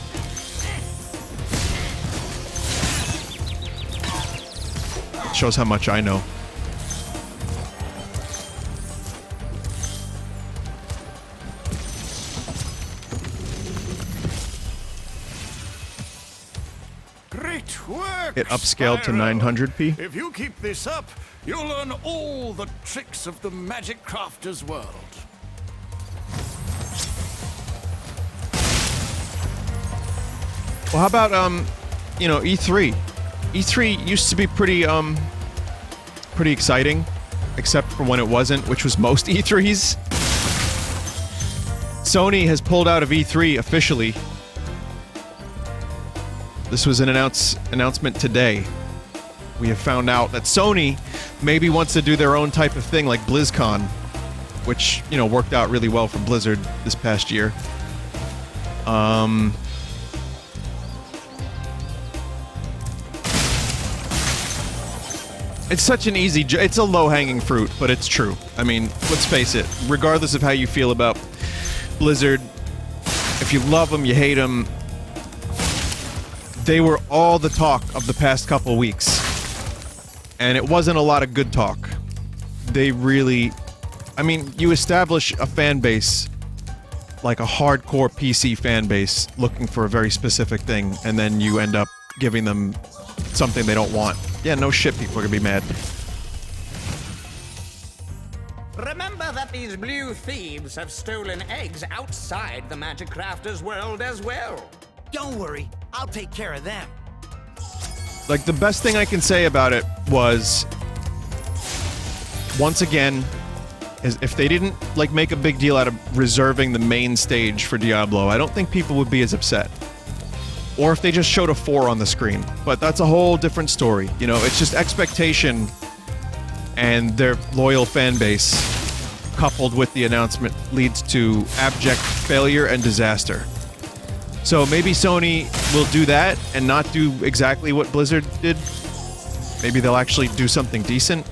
Shows how much I know. Great work, It upscaled to Spyro. 900p. If you keep this up, you'll learn all the tricks of the Magic Crafter's world. Well, how about, you know, E3? E3 used to be pretty exciting, except for when it wasn't, which was most E3s. Sony has pulled out of E3 officially. This was an announcement today. We have found out that Sony maybe wants to do their own type of thing like BlizzCon, which, you know, worked out really well for Blizzard this past year. It's such an easy... It's a low-hanging fruit, but it's true. I mean, let's face it. Regardless of how you feel about Blizzard, if you love them, you hate them, they were all the talk of the past couple weeks. And it wasn't a lot of good talk. They really... I mean, you establish a fan base, like a hardcore PC fan base, looking for a very specific thing, and then you end up giving them something they don't want. Yeah, no shit, people are gonna be mad. Remember that these blue thieves have stolen eggs outside the Magic Crafter's world as well. Don't worry, I'll take care of them. Like, the best thing I can say about it was, once again, is if they didn't, like, make a big deal out of reserving the main stage for Diablo, I don't think people would be as upset. Or if they just showed a 4 on the screen. But that's a whole different story. You know, it's just expectation and their loyal fan base, coupled with the announcement, leads to abject failure and disaster. So maybe Sony will do that and not do exactly what Blizzard did. Maybe they'll actually do something decent.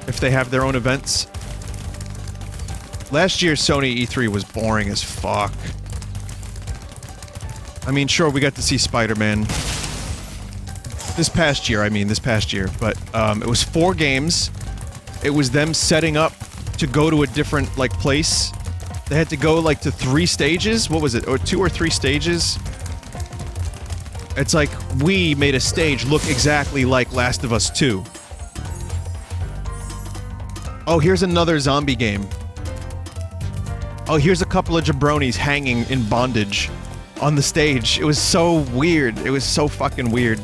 If they have their own events. Last year's Sony E3 was boring as fuck. I mean, sure, we got to see Spider-Man. This past year, but it was 4 games. It was them setting up to go to a different, like, place. They had to go, like, to 3 stages? What was it? Or 2 or 3 stages? It's like, we made a stage look exactly like Last of Us 2. Oh, here's another zombie game. Oh, here's a couple of jabronis hanging in bondage on the stage. It was so weird. It was so fucking weird.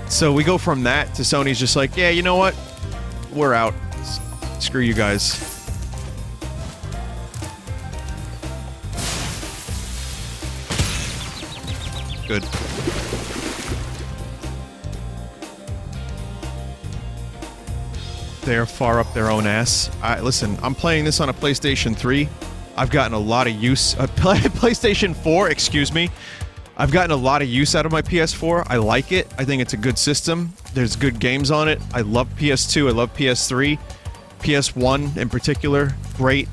So we go from that to Sony's just like, yeah, you know what? We're out. Screw you guys. Good. They're far up their own ass. Listen, I'm playing this on a PlayStation 3. I've gotten a lot of use... PlayStation 4, excuse me. I've gotten a lot of use out of my PS4. I like it. I think it's a good system. There's good games on it. I love PS2. I love PS3. PS1 in particular. Great.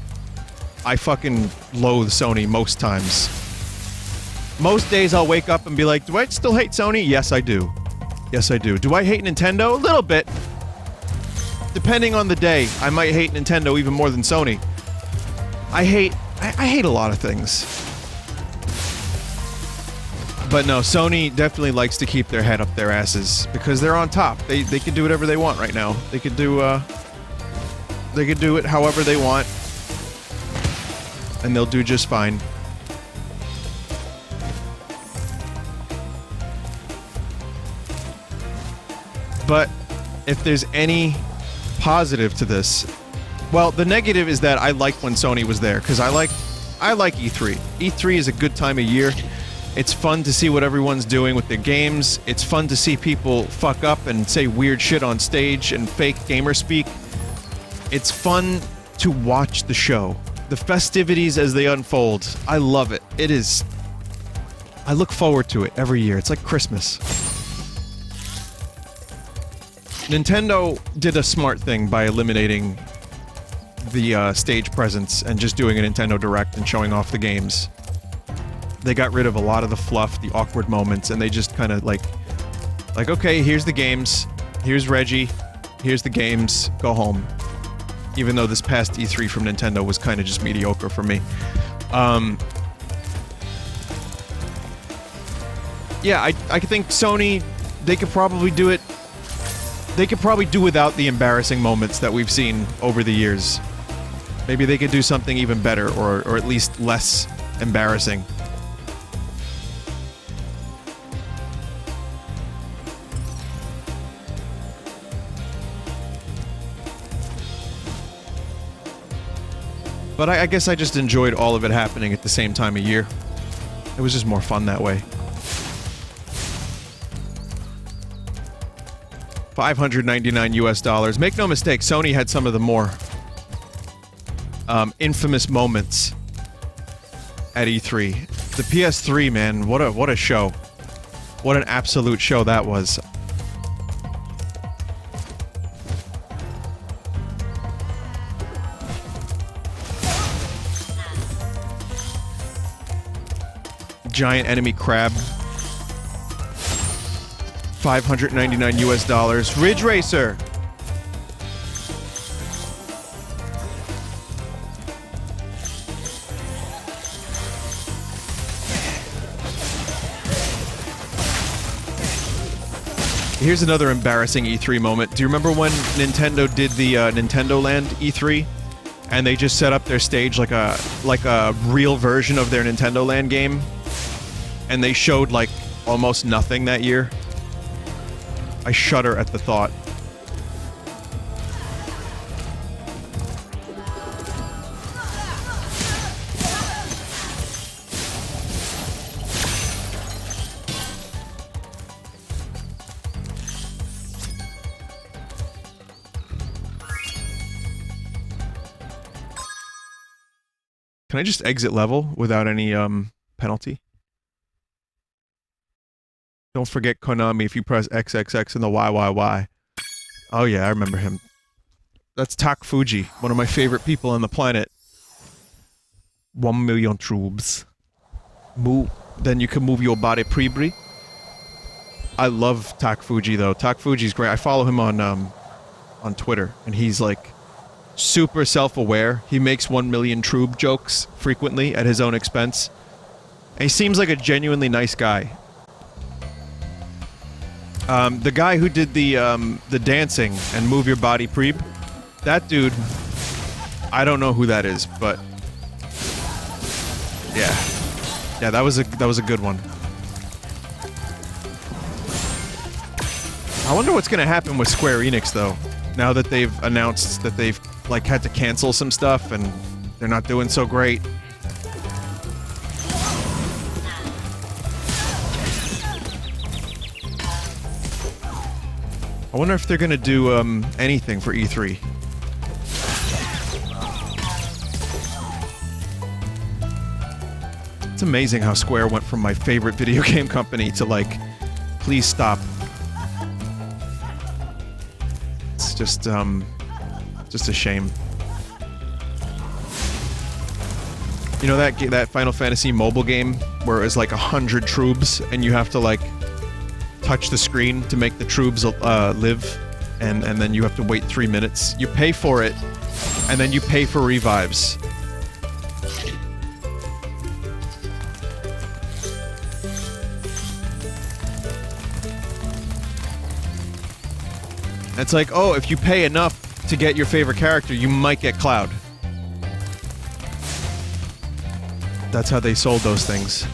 I fucking loathe Sony most times. Most days I'll wake up and be like, do I still hate Sony? Yes, I do. Yes, I do. Do I hate Nintendo? A little bit. Depending on the day, I might hate Nintendo even more than Sony. I hate a lot of things. But no, Sony definitely likes to keep their head up their asses because they're on top. They can do whatever they want right now. They could do it however they want, and they'll do just fine. But if there's any positive to this, well, the negative is that I liked when Sony was there because I like E3. E3 is a good time of year. It's fun to see what everyone's doing with their games. It's fun to see people fuck up and say weird shit on stage and fake gamer speak. It's fun to watch the show. The festivities as they unfold. I love it. It is... I look forward to it every year. It's like Christmas. Nintendo did a smart thing by eliminating the stage presence and just doing a Nintendo Direct and showing off the games. They got rid of a lot of the fluff, the awkward moments, and they just kind of like, okay, here's the games, here's Reggie, here's the games, go home. Even though this past E3 from Nintendo was kind of just mediocre for me. yeah, I think Sony, they could probably do it. They could probably do without the embarrassing moments that we've seen over the years. Maybe they could do something even better, or at least less embarrassing. But I guess I just enjoyed all of it happening at the same time of year. It was just more fun that way. $599 US. Make no mistake, Sony had some of the more infamous moments at E3. The PS3, man, what a show. What an absolute show that was. Giant enemy crab. $599 US. Ridge Racer. Here's another embarrassing E3 moment. Do you remember when Nintendo did the Nintendo Land E3? And they just set up their stage like a real version of their Nintendo Land game? And they showed, like, almost nothing that year? I shudder at the thought. Can I just exit level without any, penalty? Don't forget Konami if you press XXX and the YYY. Oh yeah, I remember him. That's Tok Fuji, one of my favorite people on the planet. 1 million troops. Move. Then you can move your body pre-bri. I love Tok Fuji though. Tok Fuji's great. I follow him on Twitter, and he's like super self-aware. He makes 1 million troob jokes frequently at his own expense. And he seems like a genuinely nice guy. The guy who did the dancing and move your body preb, that dude, I don't know who that is, but yeah, that was a good one. I wonder what's gonna happen with Square Enix though, now that they've announced that they've like had to cancel some stuff and they're not doing so great. I wonder if they're gonna do, anything for E3. It's amazing how Square went from my favorite video game company to, like, please stop. It's just a shame. You know that Final Fantasy mobile game where it's like 100 troops and you have to, like, touch the screen to make the troops live, and then you have to wait 3 minutes. You pay for it, and then you pay for revives. It's like, oh, if you pay enough to get your favorite character, you might get Cloud. That's how they sold those things.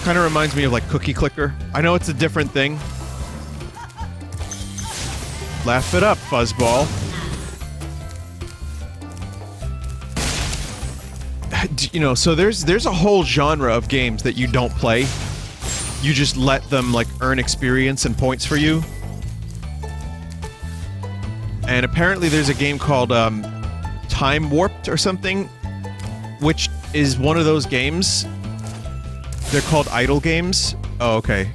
Kind of reminds me of like Cookie Clicker. I know it's a different thing. Laugh it up, fuzzball. You know, so there's a whole genre of games that you don't play. You just let them like earn experience and points for you. And apparently there's a game called Time Warped or something, which is one of those games. They're called idle games. Oh, okay.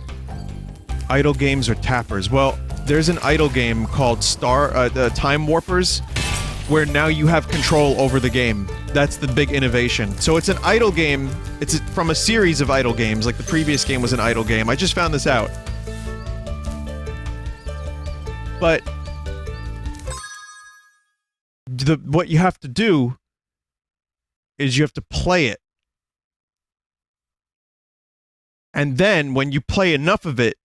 Idle games or tappers. Well, there's an idle game called Time Warpers, where now you have control over the game. That's the big innovation. So it's an idle game. It's from a series of idle games, like the previous game was an idle game. I just found this out. But what you have to do is you have to play it. And then when you play enough of it,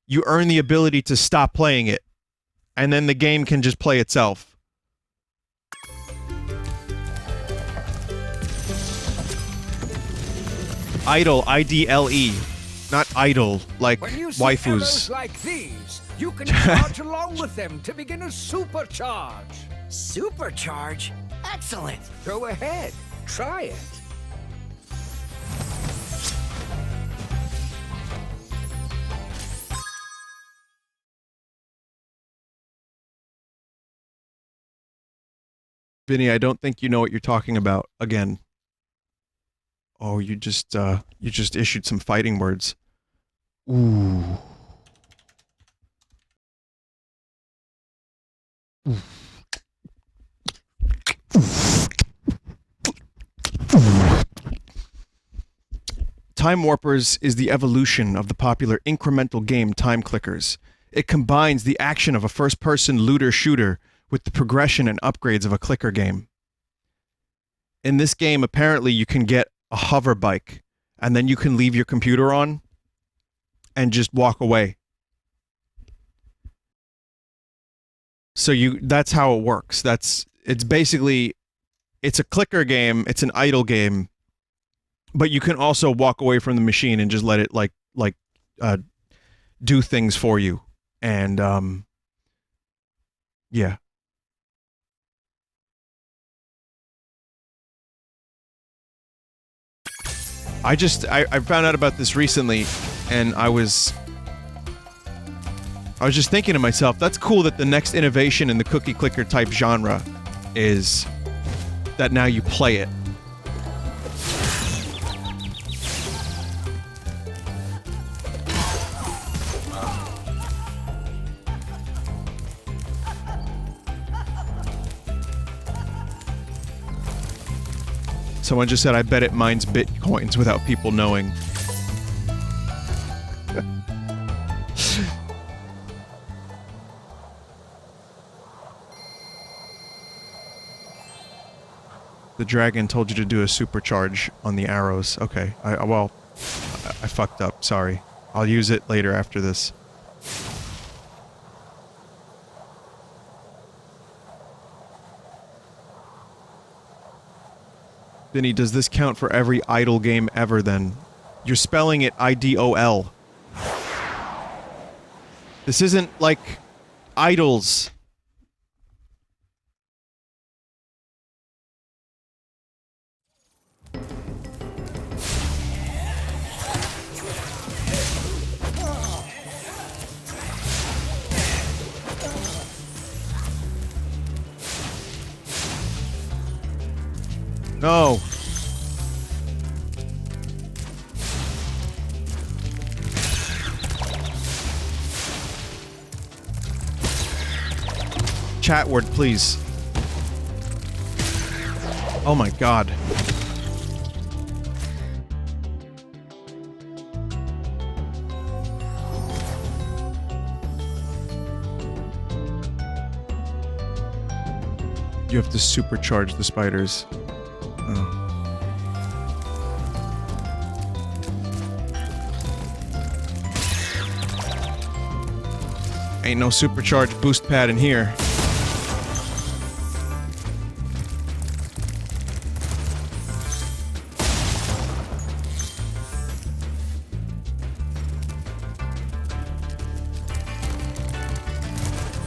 you earn the ability to stop playing it. And then the game can just play itself. Idle, I-D-L-E. Not idle, like When you see waifus. arrows like these, you can charge along with them to begin a supercharge. Supercharge? Excellent! Go ahead, try it. Vinny, I don't think you know what you're talking about again. Oh, you just issued some fighting words. Ooh. Time Warpers is the evolution of the popular incremental game Time Clickers. It combines the action of a first-person looter-shooter with the progression and upgrades of a clicker game. In this game, apparently, you can get a hover bike, and then you can leave your computer on and just walk away. So that's how it works. It's basically, it's a clicker game, it's an idle game, but you can also walk away from the machine and just let it do things for you. And yeah. I found out about this recently, and I was just thinking to myself, that's cool that the next innovation in the cookie clicker type genre is that now you play it. Someone just said, I bet it mines bitcoins without people knowing. The dragon told you to do a supercharge on the arrows. Okay, I fucked up, sorry. I'll use it later after this. Vinny, does this count for every idle game ever then? You're spelling it I-D-O-L. This isn't like idols. No. Chat word, please. Oh my god. You have to supercharge the spiders. Oh. Ain't no supercharged boost pad in here.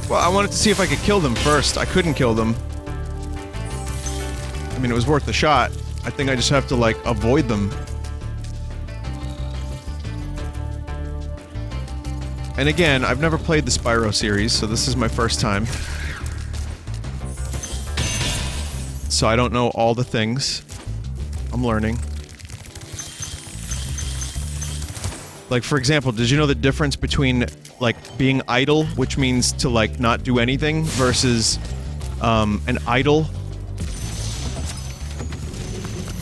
Well, I wanted to see if I could kill them first. I couldn't kill them. I mean, it was worth a shot. I think I just have to, like, avoid them. And again, I've never played the Spyro series, so this is my first time. So I don't know all the things. I'm learning. Like, for example, did you know the difference between, like, being idle, which means to, like, not do anything, versus, an idle?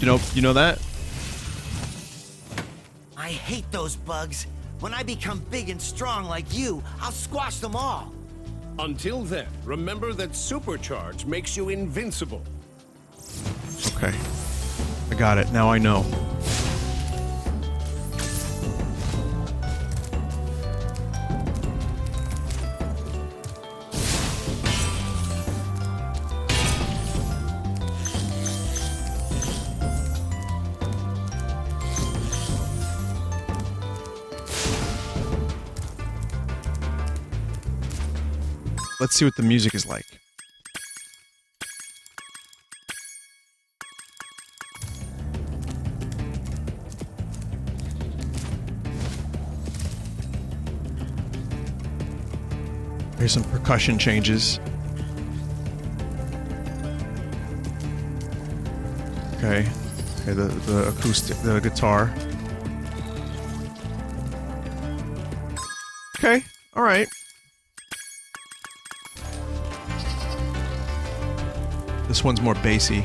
You know that? I hate those bugs. When I become big and strong like you, I'll squash them all. Until then, remember that supercharge makes you invincible. Okay. I got it. Now I know. Let's see what the music is like. Here's some percussion changes. Okay. Okay, the acoustic, the guitar. Okay, alright. This one's more bassy. I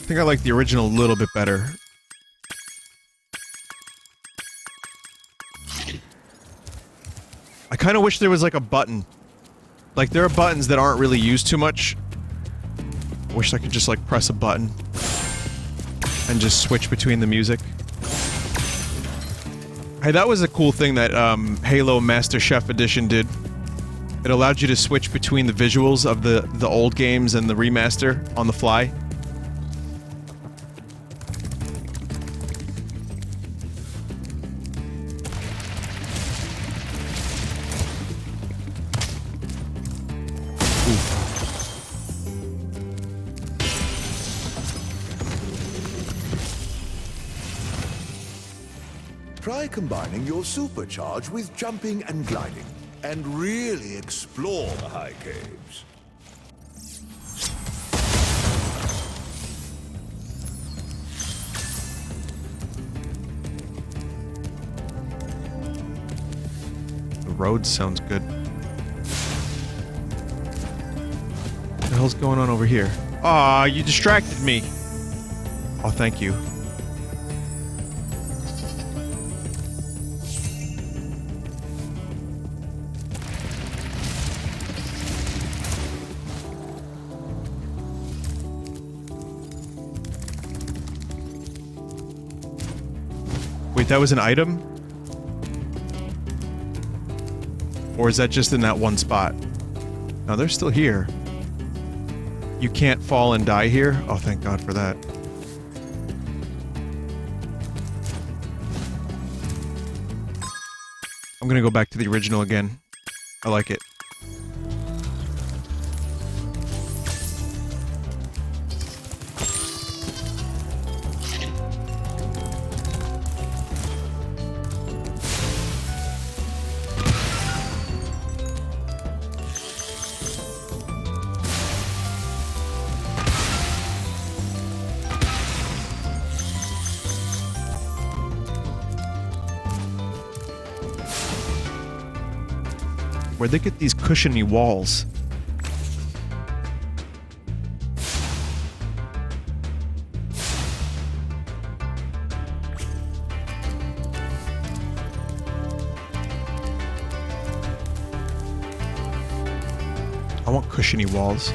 think I like the original a little bit better. I kind of wish there was like a button. Like there are buttons that aren't really used too much. I wish I could just like press a button and just switch between the music. Hey, that was a cool thing that Halo Master Chef Edition did. It allowed you to switch between the visuals of the old games and the remaster on the fly. Try combining your supercharge with jumping and gliding, and really explore the high caves. The road sounds good. What the hell's going on over here? Aw, you distracted me. Oh, thank you. Wait, that was an item? Or is that just in that one spot? No, they're still here. You can't fall and die here? Oh, thank God for that. I'm gonna go back to the original again. I like it. Where'd they get these cushiony walls? I want cushiony walls.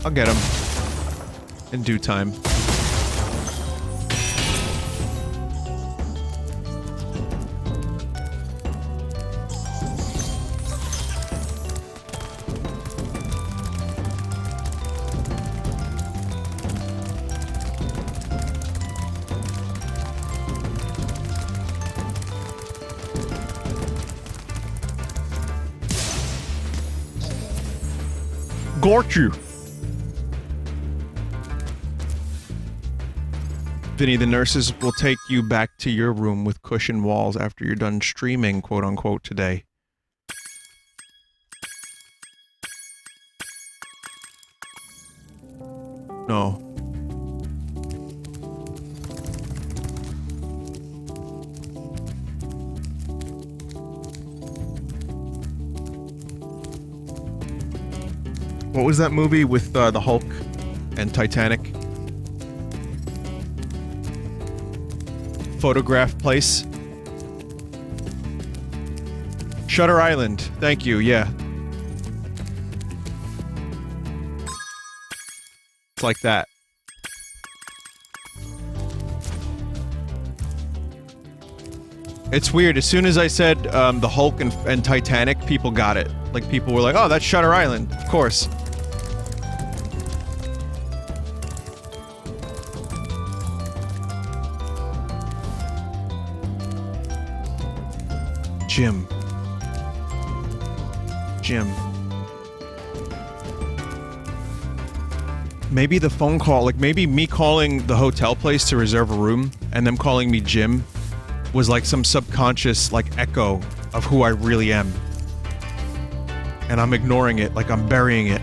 I'll get him in due time. got you. Vinny, the nurses will take you back to your room with cushioned walls after you're done streaming, quote-unquote, today. No. What was that movie with the Hulk and Titanic? Photograph Place? Shutter Island. Thank you, yeah. It's like that. It's weird. As soon as I said the Hulk and Titanic, people got it. Like, people were like, oh, that's Shutter Island. Of course. Jim. Maybe the phone call, like maybe me calling the hotel place to reserve a room and them calling me Jim was like some subconscious like echo of who I really am. And I'm ignoring it, like I'm burying it.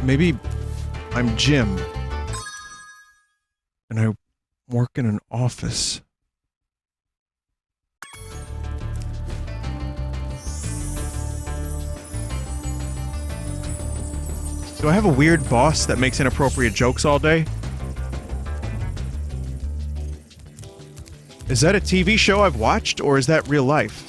Maybe I'm Jim and I work in an office. Do I have a weird boss that makes inappropriate jokes all day? Is that a TV show I've watched, or is that real life?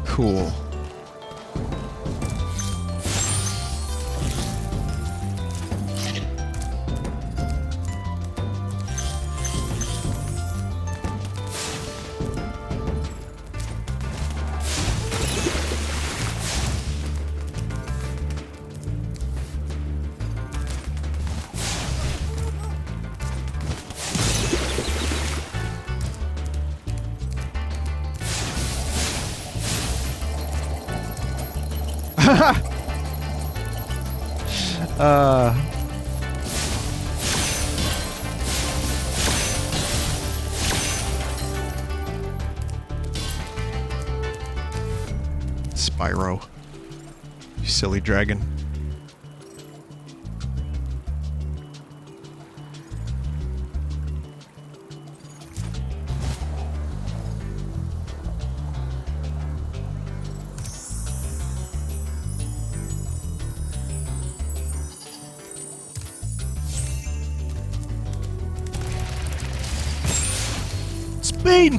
Cool. Spyro. You silly dragon.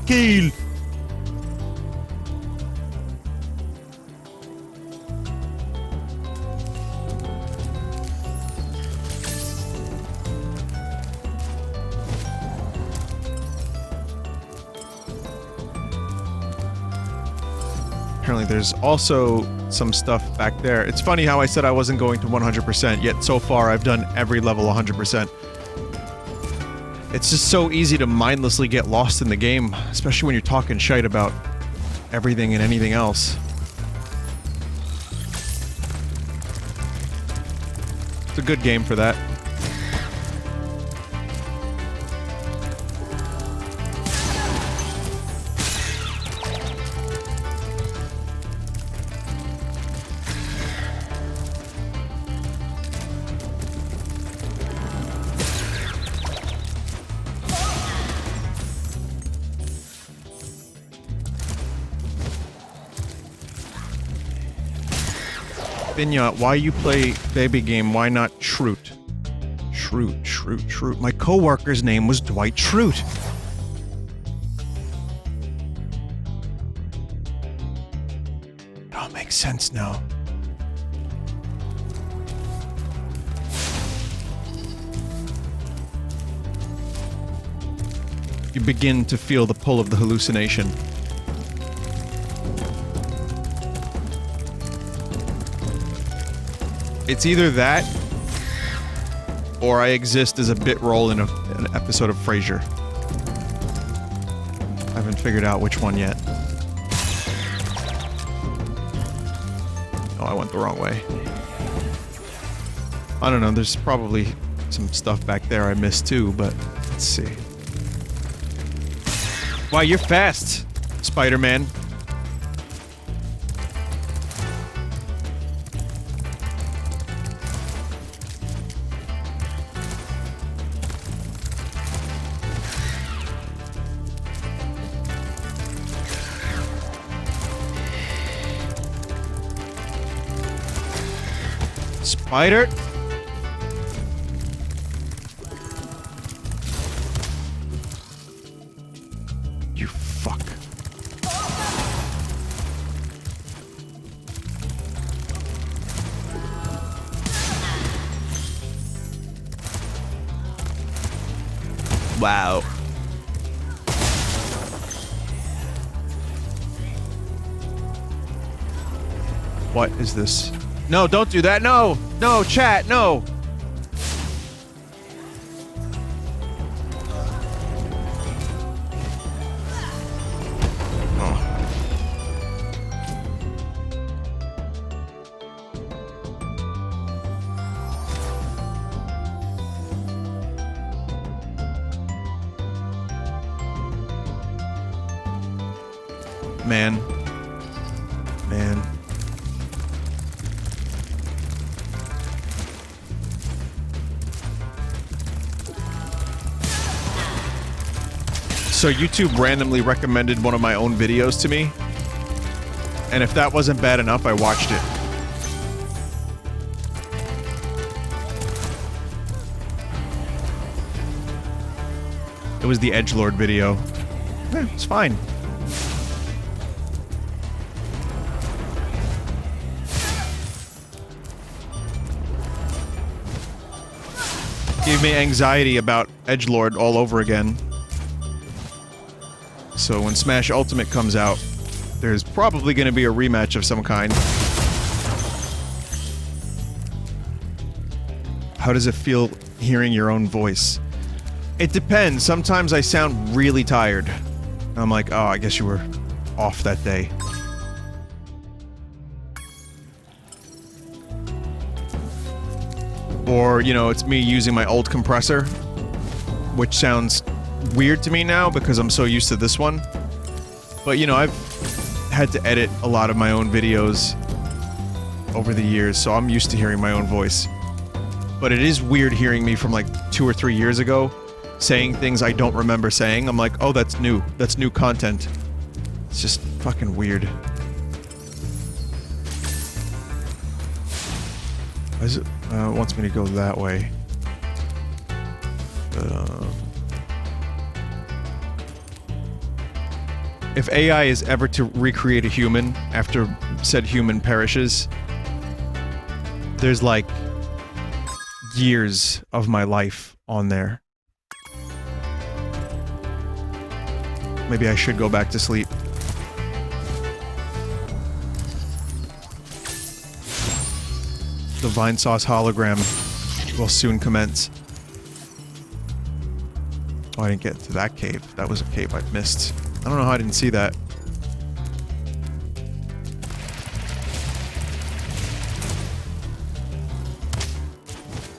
Kill. Apparently there's also some stuff back there. It's funny how I said I wasn't going to 100%, yet so far I've done every level 100%. It's just so easy to mindlessly get lost in the game, especially when you're talking shite about everything and anything else. It's a good game for that. Vinya, why you play baby game? Why not Schrute? Schrute. My coworker's name was Dwight Schrute. It all makes sense now. You begin to feel the pull of the hallucination. It's either that, or I exist as a bit role in an episode of Frasier. I haven't figured out which one yet. Oh, I went the wrong way. I don't know, there's probably some stuff back there I missed too, but let's see. Wow, you're fast, Spider-Man. Spyder? You fuck. Wow. What is this? No, don't do that. No! No, chat, no! Oh. Man. Man. So YouTube randomly recommended one of my own videos to me, and if that wasn't bad enough, I watched it. It was the Edgelord video. Yeah, it's fine. Gave me anxiety about Edgelord all over again. So when Smash Ultimate comes out, there's probably going to be a rematch of some kind. How does it feel hearing your own voice? It depends. Sometimes I sound really tired. I'm like, oh, I guess you were off that day. Or, you know, it's me using my old compressor, which sounds weird to me now because I'm so used to this one. But, you know, I've had to edit a lot of my own videos over the years, so I'm used to hearing my own voice. But it is weird hearing me from like 2 or 3 years ago saying things I don't remember saying. I'm like, oh, that's new. That's new content. It's just fucking weird. Is it? It wants me to go that way. If AI is ever to recreate a human after said human perishes, there's like years of my life on there. Maybe I should go back to sleep. The Vinesauce hologram will soon commence. Oh, I didn't get to that cave. That was a cave I missed. I don't know how I didn't see that.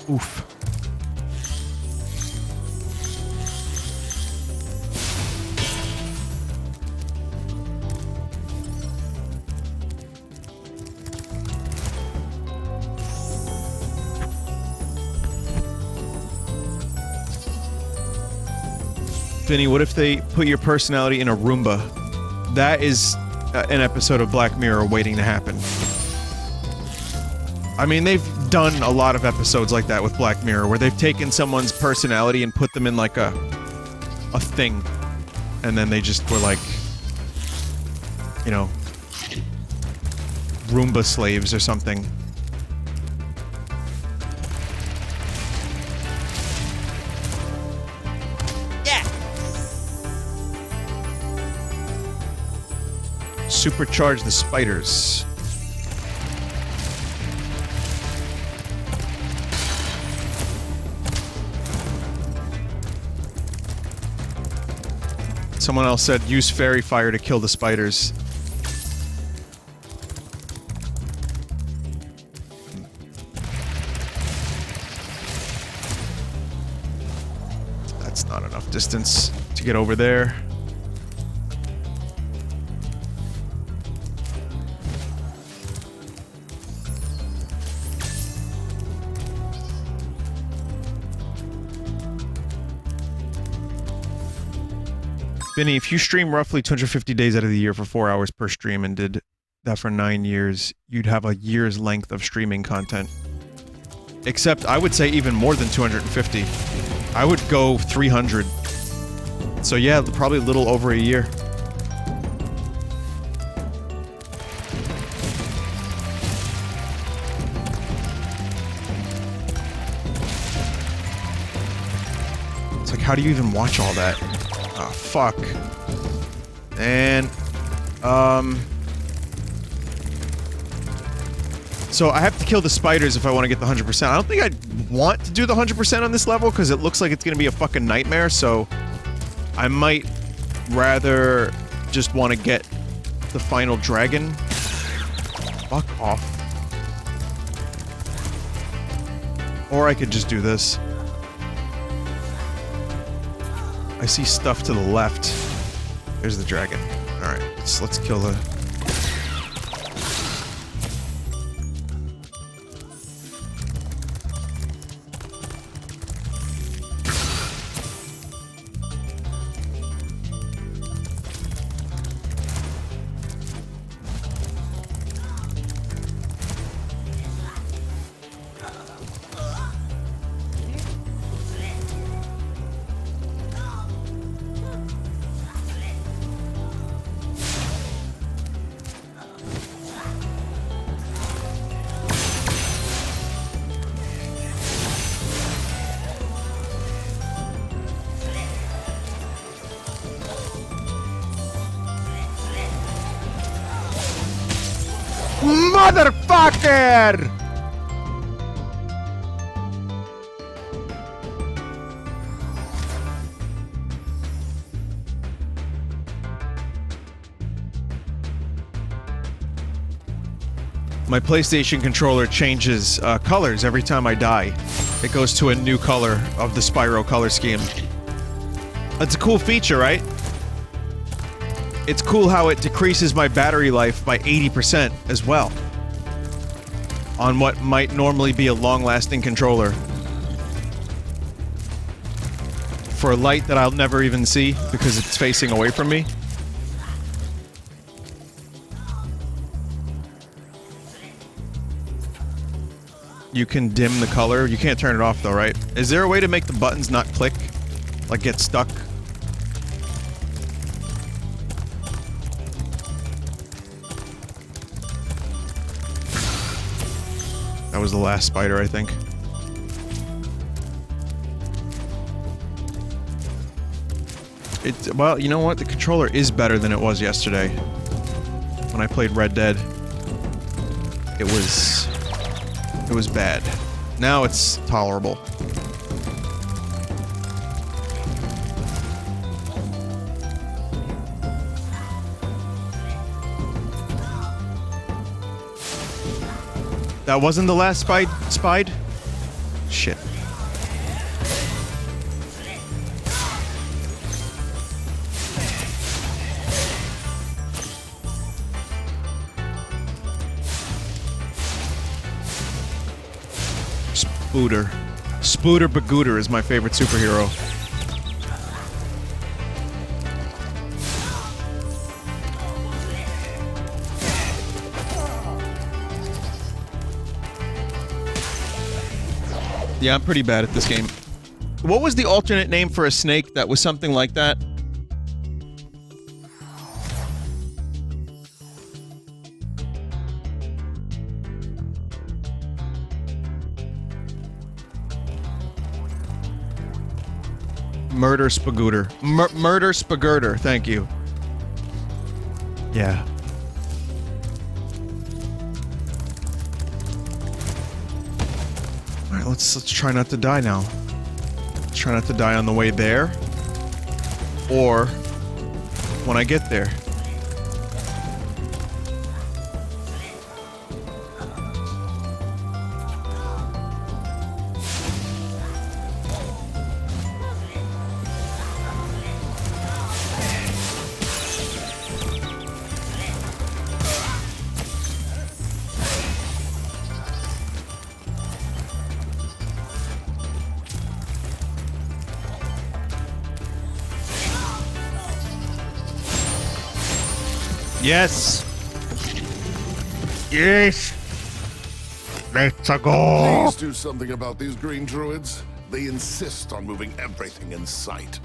Oof. Vinny, what if they put your personality in a Roomba? That is an episode of Black Mirror waiting to happen. I mean, they've done a lot of episodes like that with Black Mirror, where they've taken someone's personality and put them in like a thing. And then they just were like, you know, Roomba slaves or something. Yeah. Supercharge the Spyders. Someone else said use fairy fire to kill the Spyders. That's not enough distance to get over there. Vinny, if you stream roughly 250 days out of the year for 4 hours per stream and did that for 9 years, you'd have a year's length of streaming content. Except, I would say even more than 250. I would go 300. So yeah, probably a little over a year. It's like, how do you even watch all that? Oh, fuck. And, so I have to kill the Spyders if I want to get the 100%. I don't think I'd want to do the 100% on this level, because it looks like it's going to be a fucking nightmare, so I might rather just want to get the final dragon. Fuck off. Or I could just do this. I see stuff to the left. There's the dragon. Alright, let's kill the... Motherfucker! My PlayStation controller changes colors every time I die. It goes to a new color of the Spyro color scheme. That's a cool feature, right? It's cool how it decreases my battery life by 80% as well. On what might normally be a long-lasting controller. For a light that I'll never even see because it's facing away from me. You can dim the color. You can't turn it off though, right? Is there a way to make the buttons not click? Like get stuck? That was the last Spyder, I think. Well, you know what? The controller is better than it was yesterday. When I played Red Dead. It was bad. Now it's tolerable. That wasn't the last Spyde? Shit. Spooder. Spooder Bagooder is my favorite superhero. Yeah, I'm pretty bad at this game. What was the alternate name for a snake that was something like that? Murder Spagooter. Murder Spagurter, thank you. Yeah. Alright, let's try not to die now. Let's try not to die on the way there. Or when I get there. Yes! Yes! Let's go! Please do something about these green druids. They insist on moving everything in sight.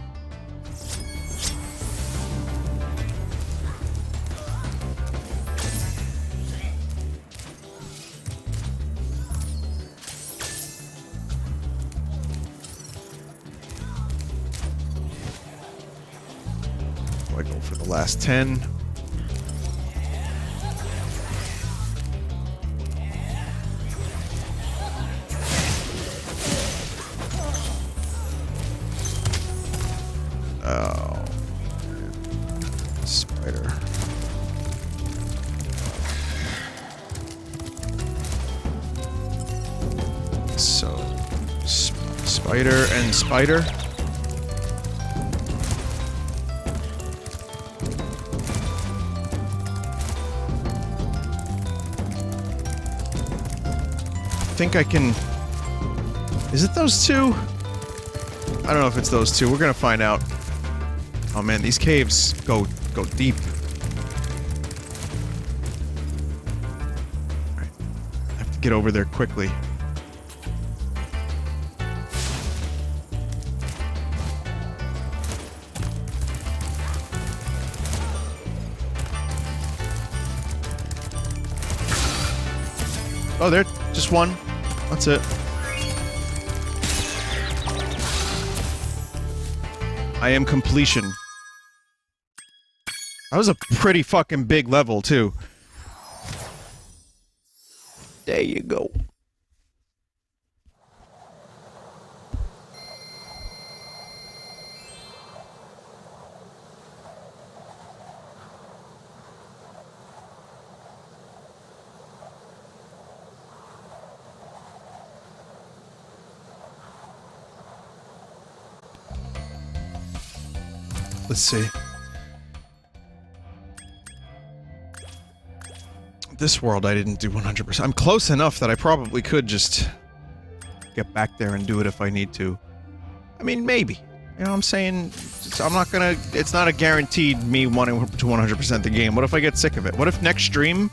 I go for the last 10. Oh. Spider. So, Spider and Spider. I think I can... Is it those two? I don't know if it's those two. We're gonna find out. Oh man, these caves go deep. Alright. I have to get over there quickly. Oh, there. Just one. That's it. I am completion. That was a pretty fucking big level, too. There you go. Let's see. This world I didn't do 100%. I'm close enough that I probably could just get back there and do it if I need to. I mean, maybe. You know what I'm saying? I'm not gonna... It's not a guaranteed me wanting to 100% the game. What if I get sick of it? What if next stream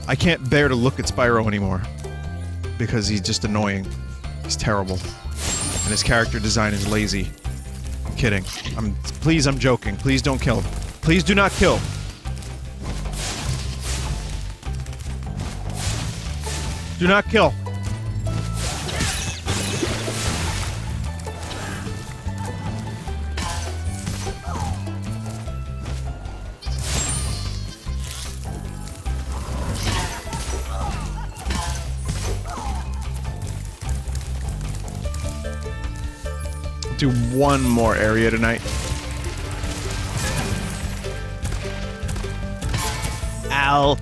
I can't bear to look at Spyro anymore? Because he's just annoying. He's terrible. And his character design is lazy. I'm kidding. Please, I'm joking. Please don't kill. Please do not kill. Do not kill. Do one more area tonight. Ow.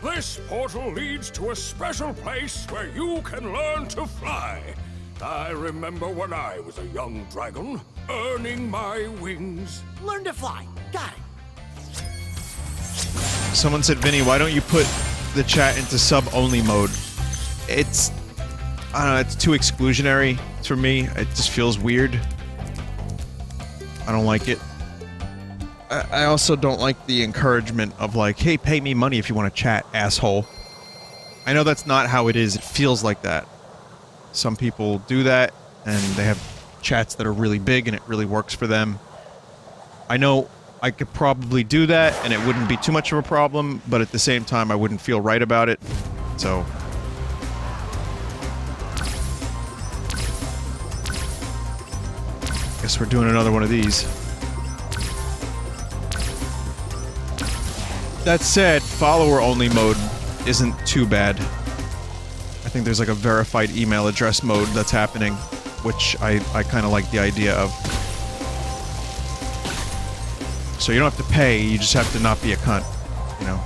This portal leads to a special place where you can learn to fly. I remember when I was a young dragon, earning my wings. Learn to fly. Got it. Someone said, Vinny, why don't you put the chat into sub-only mode? It's... I don't know, it's too exclusionary for me. It just feels weird. I don't like it. I also don't like the encouragement of like, hey, pay me money if you want to chat, asshole. I know that's not how it is. It feels like that. Some people do that, and they have chats that are really big, and it really works for them. I know I could probably do that, and it wouldn't be too much of a problem, but at the same time, I wouldn't feel right about it. So, Guess we're doing another one of these. That said, follower-only mode isn't too bad. I think there's like a verified email address mode that's happening, which I kind of like the idea of. So you don't have to pay, you just have to not be a cunt, you know?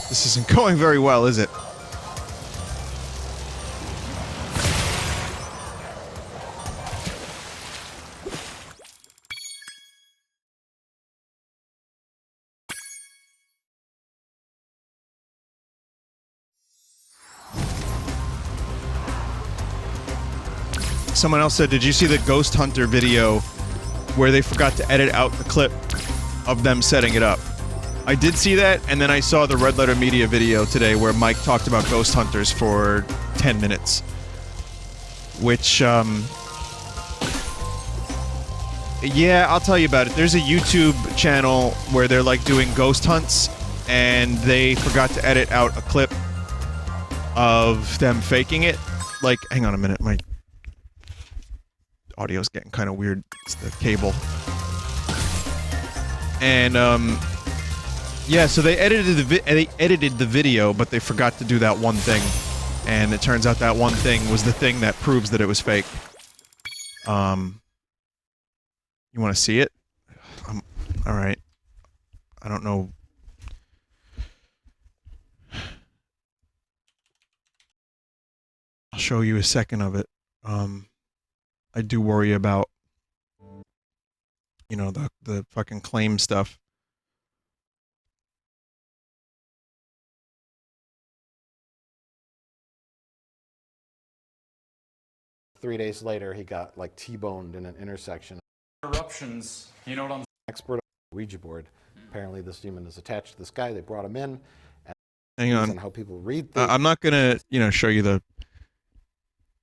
This isn't going very well, is it? Someone else said, did you see the Ghost Hunter video where they forgot to edit out the clip of them setting it up? I did see that, and then I saw the Red Letter Media video today where Mike talked about Ghost Hunters for 10 minutes. Which, yeah, I'll tell you about it. There's a YouTube channel where they're like doing ghost hunts, and they forgot to edit out a clip of them faking it. Like, hang on a minute, my audio's getting kind of weird. It's the cable. And, yeah, so they edited the video, but they forgot to do that one thing. And it turns out that one thing was the thing that proves that it was fake. You want to see it? Alright. I don't know. I'll show you a second of it. I do worry about, you know, the fucking claim stuff. Three days later, he got like T-boned in an intersection. Eruptions, you know what I'm saying? Expert Ouija board. Apparently, this demon is attached to this guy. They brought him in. And hang on. How people read things. I'm not gonna, you know, show you the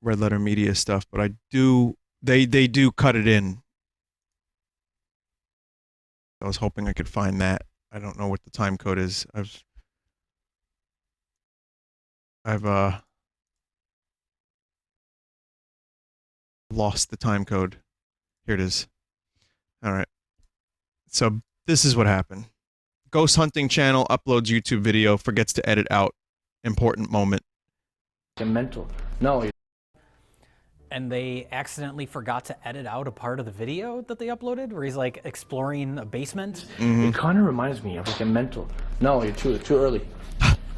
Red Letter Media stuff, but I do. They do cut it in. I was hoping I could find that. I don't know what the time code is. I've lost the time code. Here it is. Alright. So, this is what happened. Ghost Hunting channel uploads YouTube video, forgets to edit out important moment. Mental. No. And they accidentally forgot to edit out a part of the video that they uploaded where he's like exploring a basement. Mm-hmm. It kind of reminds me of like a mental. No, you're too early.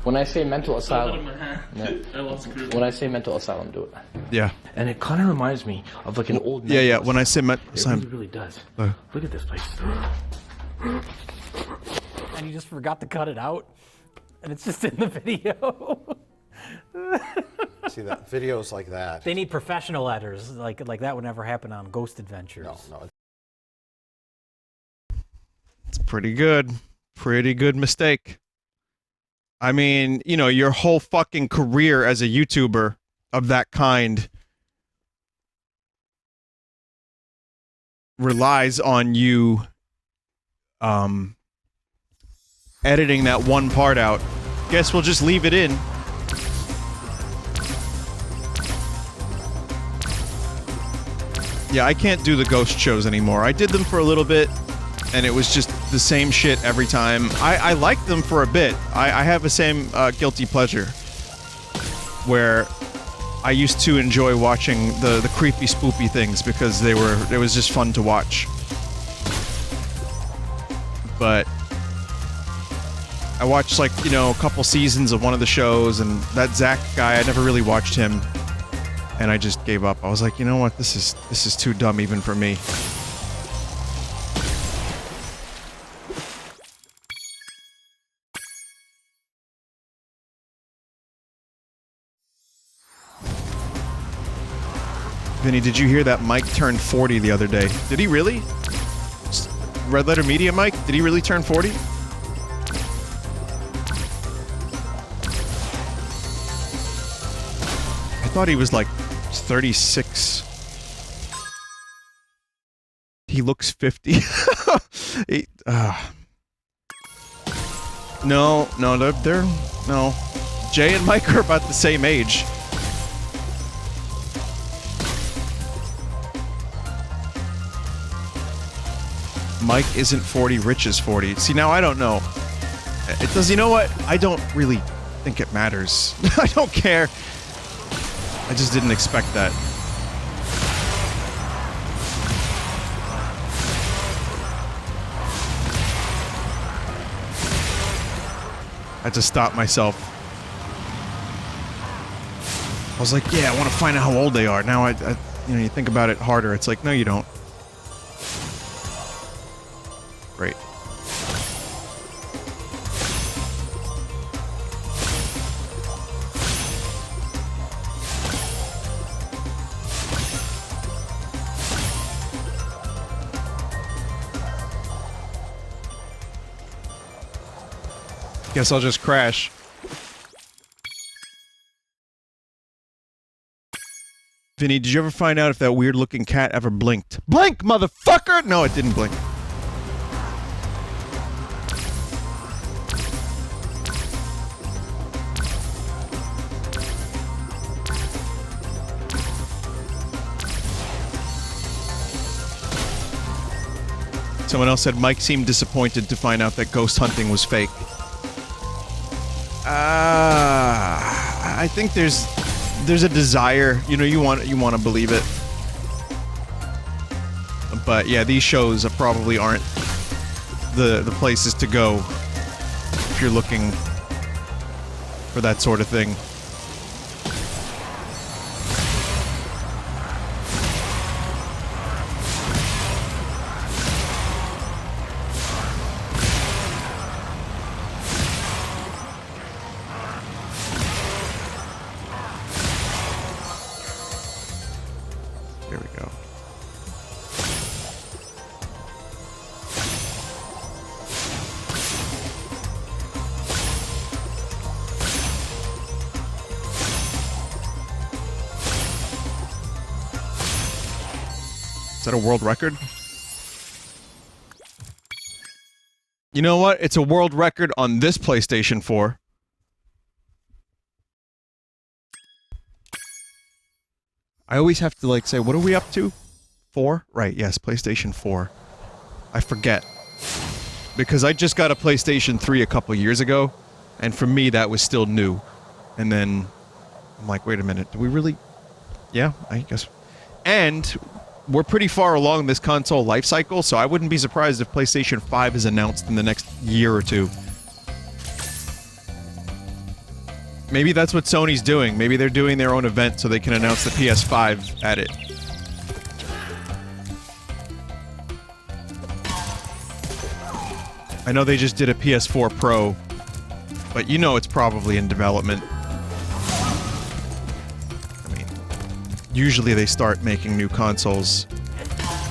When I say mental asylum, when I say mental asylum, do it. Yeah. And it kind of reminds me of like an old. Yeah, yeah. When I say mental asylum, it really does. Look at this place. And you just forgot to cut it out, and it's just in the video. See that videos like that. They need professional editors. Like that would never happen on Ghost Adventures. No. It's pretty good. Pretty good mistake. I mean, you know, your whole fucking career as a YouTuber of that kind relies on you editing that one part out. Guess we'll just leave it in. Yeah, I can't do the ghost shows anymore. I did them for a little bit, and it was just the same shit every time. I liked them for a bit. I have the same guilty pleasure where I used to enjoy watching the creepy, spoopy things because it was just fun to watch. But I watched, like, you know, a couple seasons of one of the shows, and that Zach guy, I never really watched him, and I just gave up. I was like, you know what, this is too dumb even for me. Vinny, did you hear that Mike turned 40 the other day? Did he really? Red Letter Media Mike? Did he really turn 40? thought he was like 36. He looks 50. No, they're no. Jay and Mike are about the same age. Mike isn't 40, Rich is 40. See, now I don't know. It does, you know what? I don't really think it matters. I don't care. I just didn't expect that. I had to stop myself. I was like, yeah, I want to find out how old they are. Now you know, you think about it harder. It's like, no, you don't. Great. Guess I'll just crash. Vinny, did you ever find out if that weird-looking cat ever blinked? Blink, motherfucker! No, it didn't blink. Someone else said Mike seemed disappointed to find out that ghost hunting was fake. I think there's a desire, you know, you want to believe it. But yeah, these shows probably aren't the places to go if you're looking for that sort of thing. Is that a world record? You know what? It's a world record on this PlayStation 4. I always have to, like, say, what are we up to? 4? Right, yes, PlayStation 4. I forget. Because I just got a PlayStation 3 a couple years ago, and for me, that was still new. And then, I'm like, wait a minute, do we really... Yeah, I guess... And... we're pretty far along this console life cycle, so I wouldn't be surprised if PlayStation 5 is announced in the next year or two. Maybe that's what Sony's doing. Maybe they're doing their own event so they can announce the PS5 at it. I know they just did a PS4 Pro, but you know it's probably in development. Usually they start making new consoles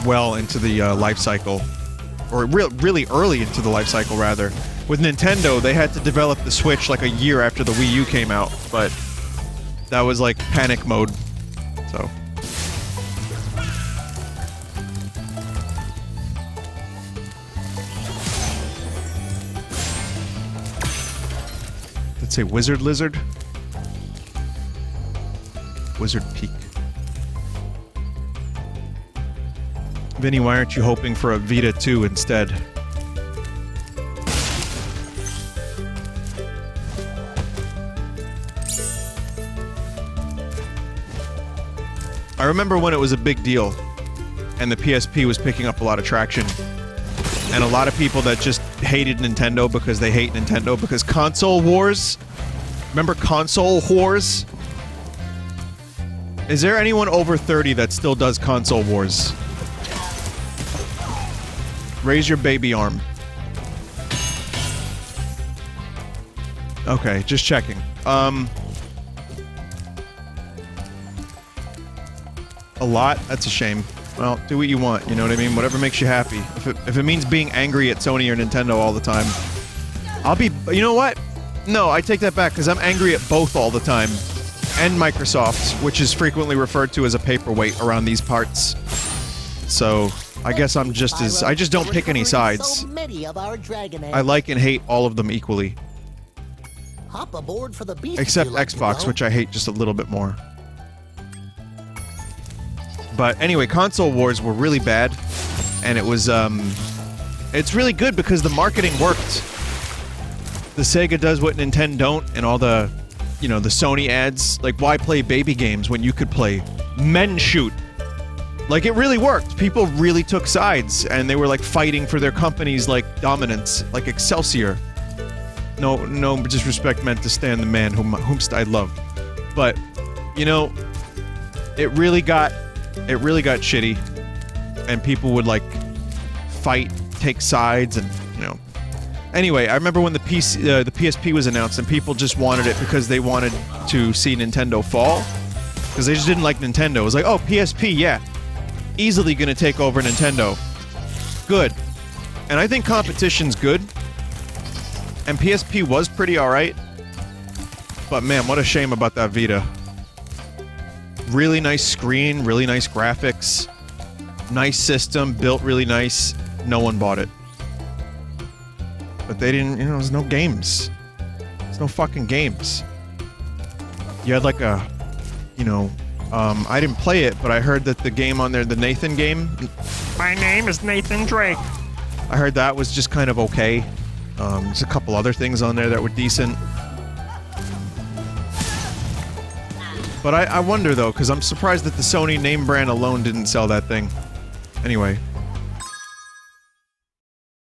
well into the life cycle. Or really early into the life cycle, rather. With Nintendo, they had to develop the Switch like a year after the Wii U came out, but that was like panic mode, so... Let's say Wizard Lizard? Wizard Peak. Vinny, why aren't you hoping for a Vita 2 instead? I remember when it was a big deal, and the PSP was picking up a lot of traction, and a lot of people that just hated Nintendo because they hate Nintendo because console wars? Remember console wars? Is there anyone over 30 that still does console wars? Raise your baby arm. Okay, just checking. A lot? That's a shame. Well, do what you want, you know what I mean? Whatever makes you happy. If it means being angry at Sony or Nintendo all the time, I'll be... You know what? No, I take that back, because I'm angry at both all the time. and Microsoft, which is frequently referred to as a paperweight around these parts. So, I guess I'm just as... I just don't pick any sides. I like and hate all of them equally. Hop aboard for the beast Except Xbox, which I hate just a little bit more. But anyway, console wars were really bad, and it was, it's really good because the marketing worked. The Sega does what Nintendo don't, and all the, you know, the Sony ads. Like, why play baby games when you could play Men Shoot? Like, it really worked. People really took sides, and they were, like, fighting for their company's, like, dominance. Like Excelsior. No disrespect meant to Stan the man whomst I loved. But, you know, it really got shitty. And people would, like, fight, take sides, and, you know. Anyway, I remember when the PSP was announced, and people just wanted it because they wanted to see Nintendo fall. Because they just didn't like Nintendo. It was like, oh, PSP, yeah. Easily gonna take over Nintendo. Good. And I think competition's good. And PSP was pretty alright. But man, what a shame about that Vita. Really nice screen, really nice graphics. Nice system, built really nice. No one bought it. But they didn't, you know, there's no games. There's no fucking games. You had like a, you know, I didn't play it, but I heard that the game on there, the Nathan game. My name is Nathan Drake. I heard that was just kind of okay. There's a couple other things on there that were decent. But I wonder though, because I'm surprised that the Sony name brand alone didn't sell that thing. Anyway.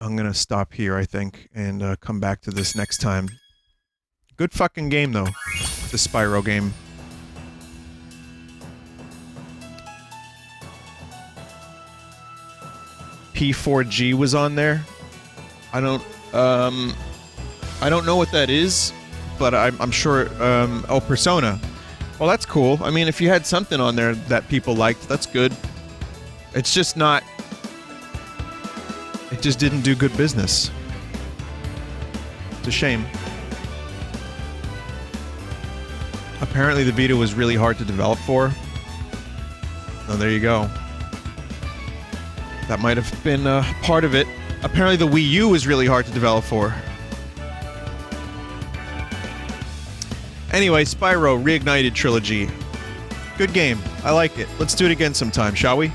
I'm gonna stop here, I think, and come back to this next time. Good fucking game, though. The Spyro game. P4G was on there. I don't know what that is, but I'm sure, oh, Persona. Well, that's cool. I mean, if you had something on there that people liked, that's good. It's just not... It just didn't do good business. It's a shame. Apparently the Vita was really hard to develop for. Oh, there you go. That might have been part of it. Apparently the Wii U was really hard to develop for. Anyway, Spyro Reignited Trilogy. Good game. I like it. Let's do it again sometime, shall we?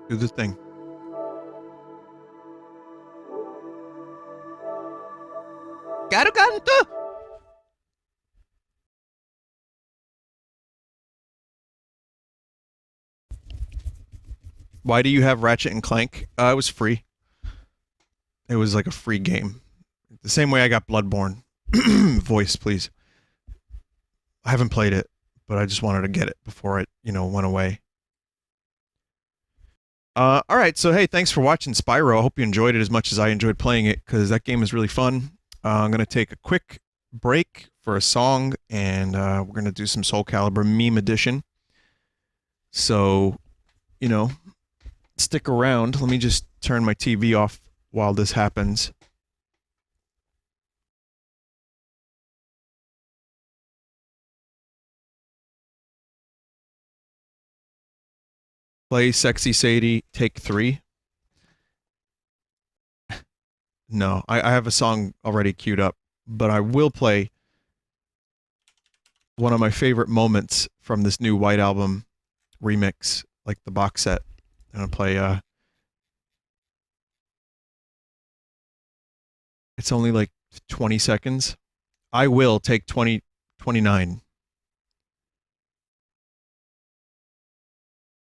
Do the thing. Garuganto! Why do you have Ratchet and Clank? It was free. It was like a free game. The same way I got Bloodborne. Voice, please. I haven't played it, but I just wanted to get it before it, you know, went away. Alright, so hey, thanks for watching Spyro. I hope you enjoyed it as much as I enjoyed playing it, because that game is really fun. I'm going to take a quick break for a song, and we're going to do some Soul Calibur Meme Edition. So, you know, stick around. Let me just turn my TV off while this happens. Play Sexy Sadie, take 3. No, I have a song already queued up, but I will play one of my favorite moments from this new White Album remix, like the box set. I'm gonna play, it's only like 20 seconds. I will take 29.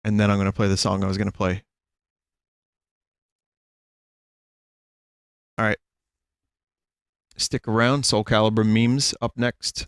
And then I'm going to play the song I was going to play. Alright. Stick around. Soul Calibur memes up next.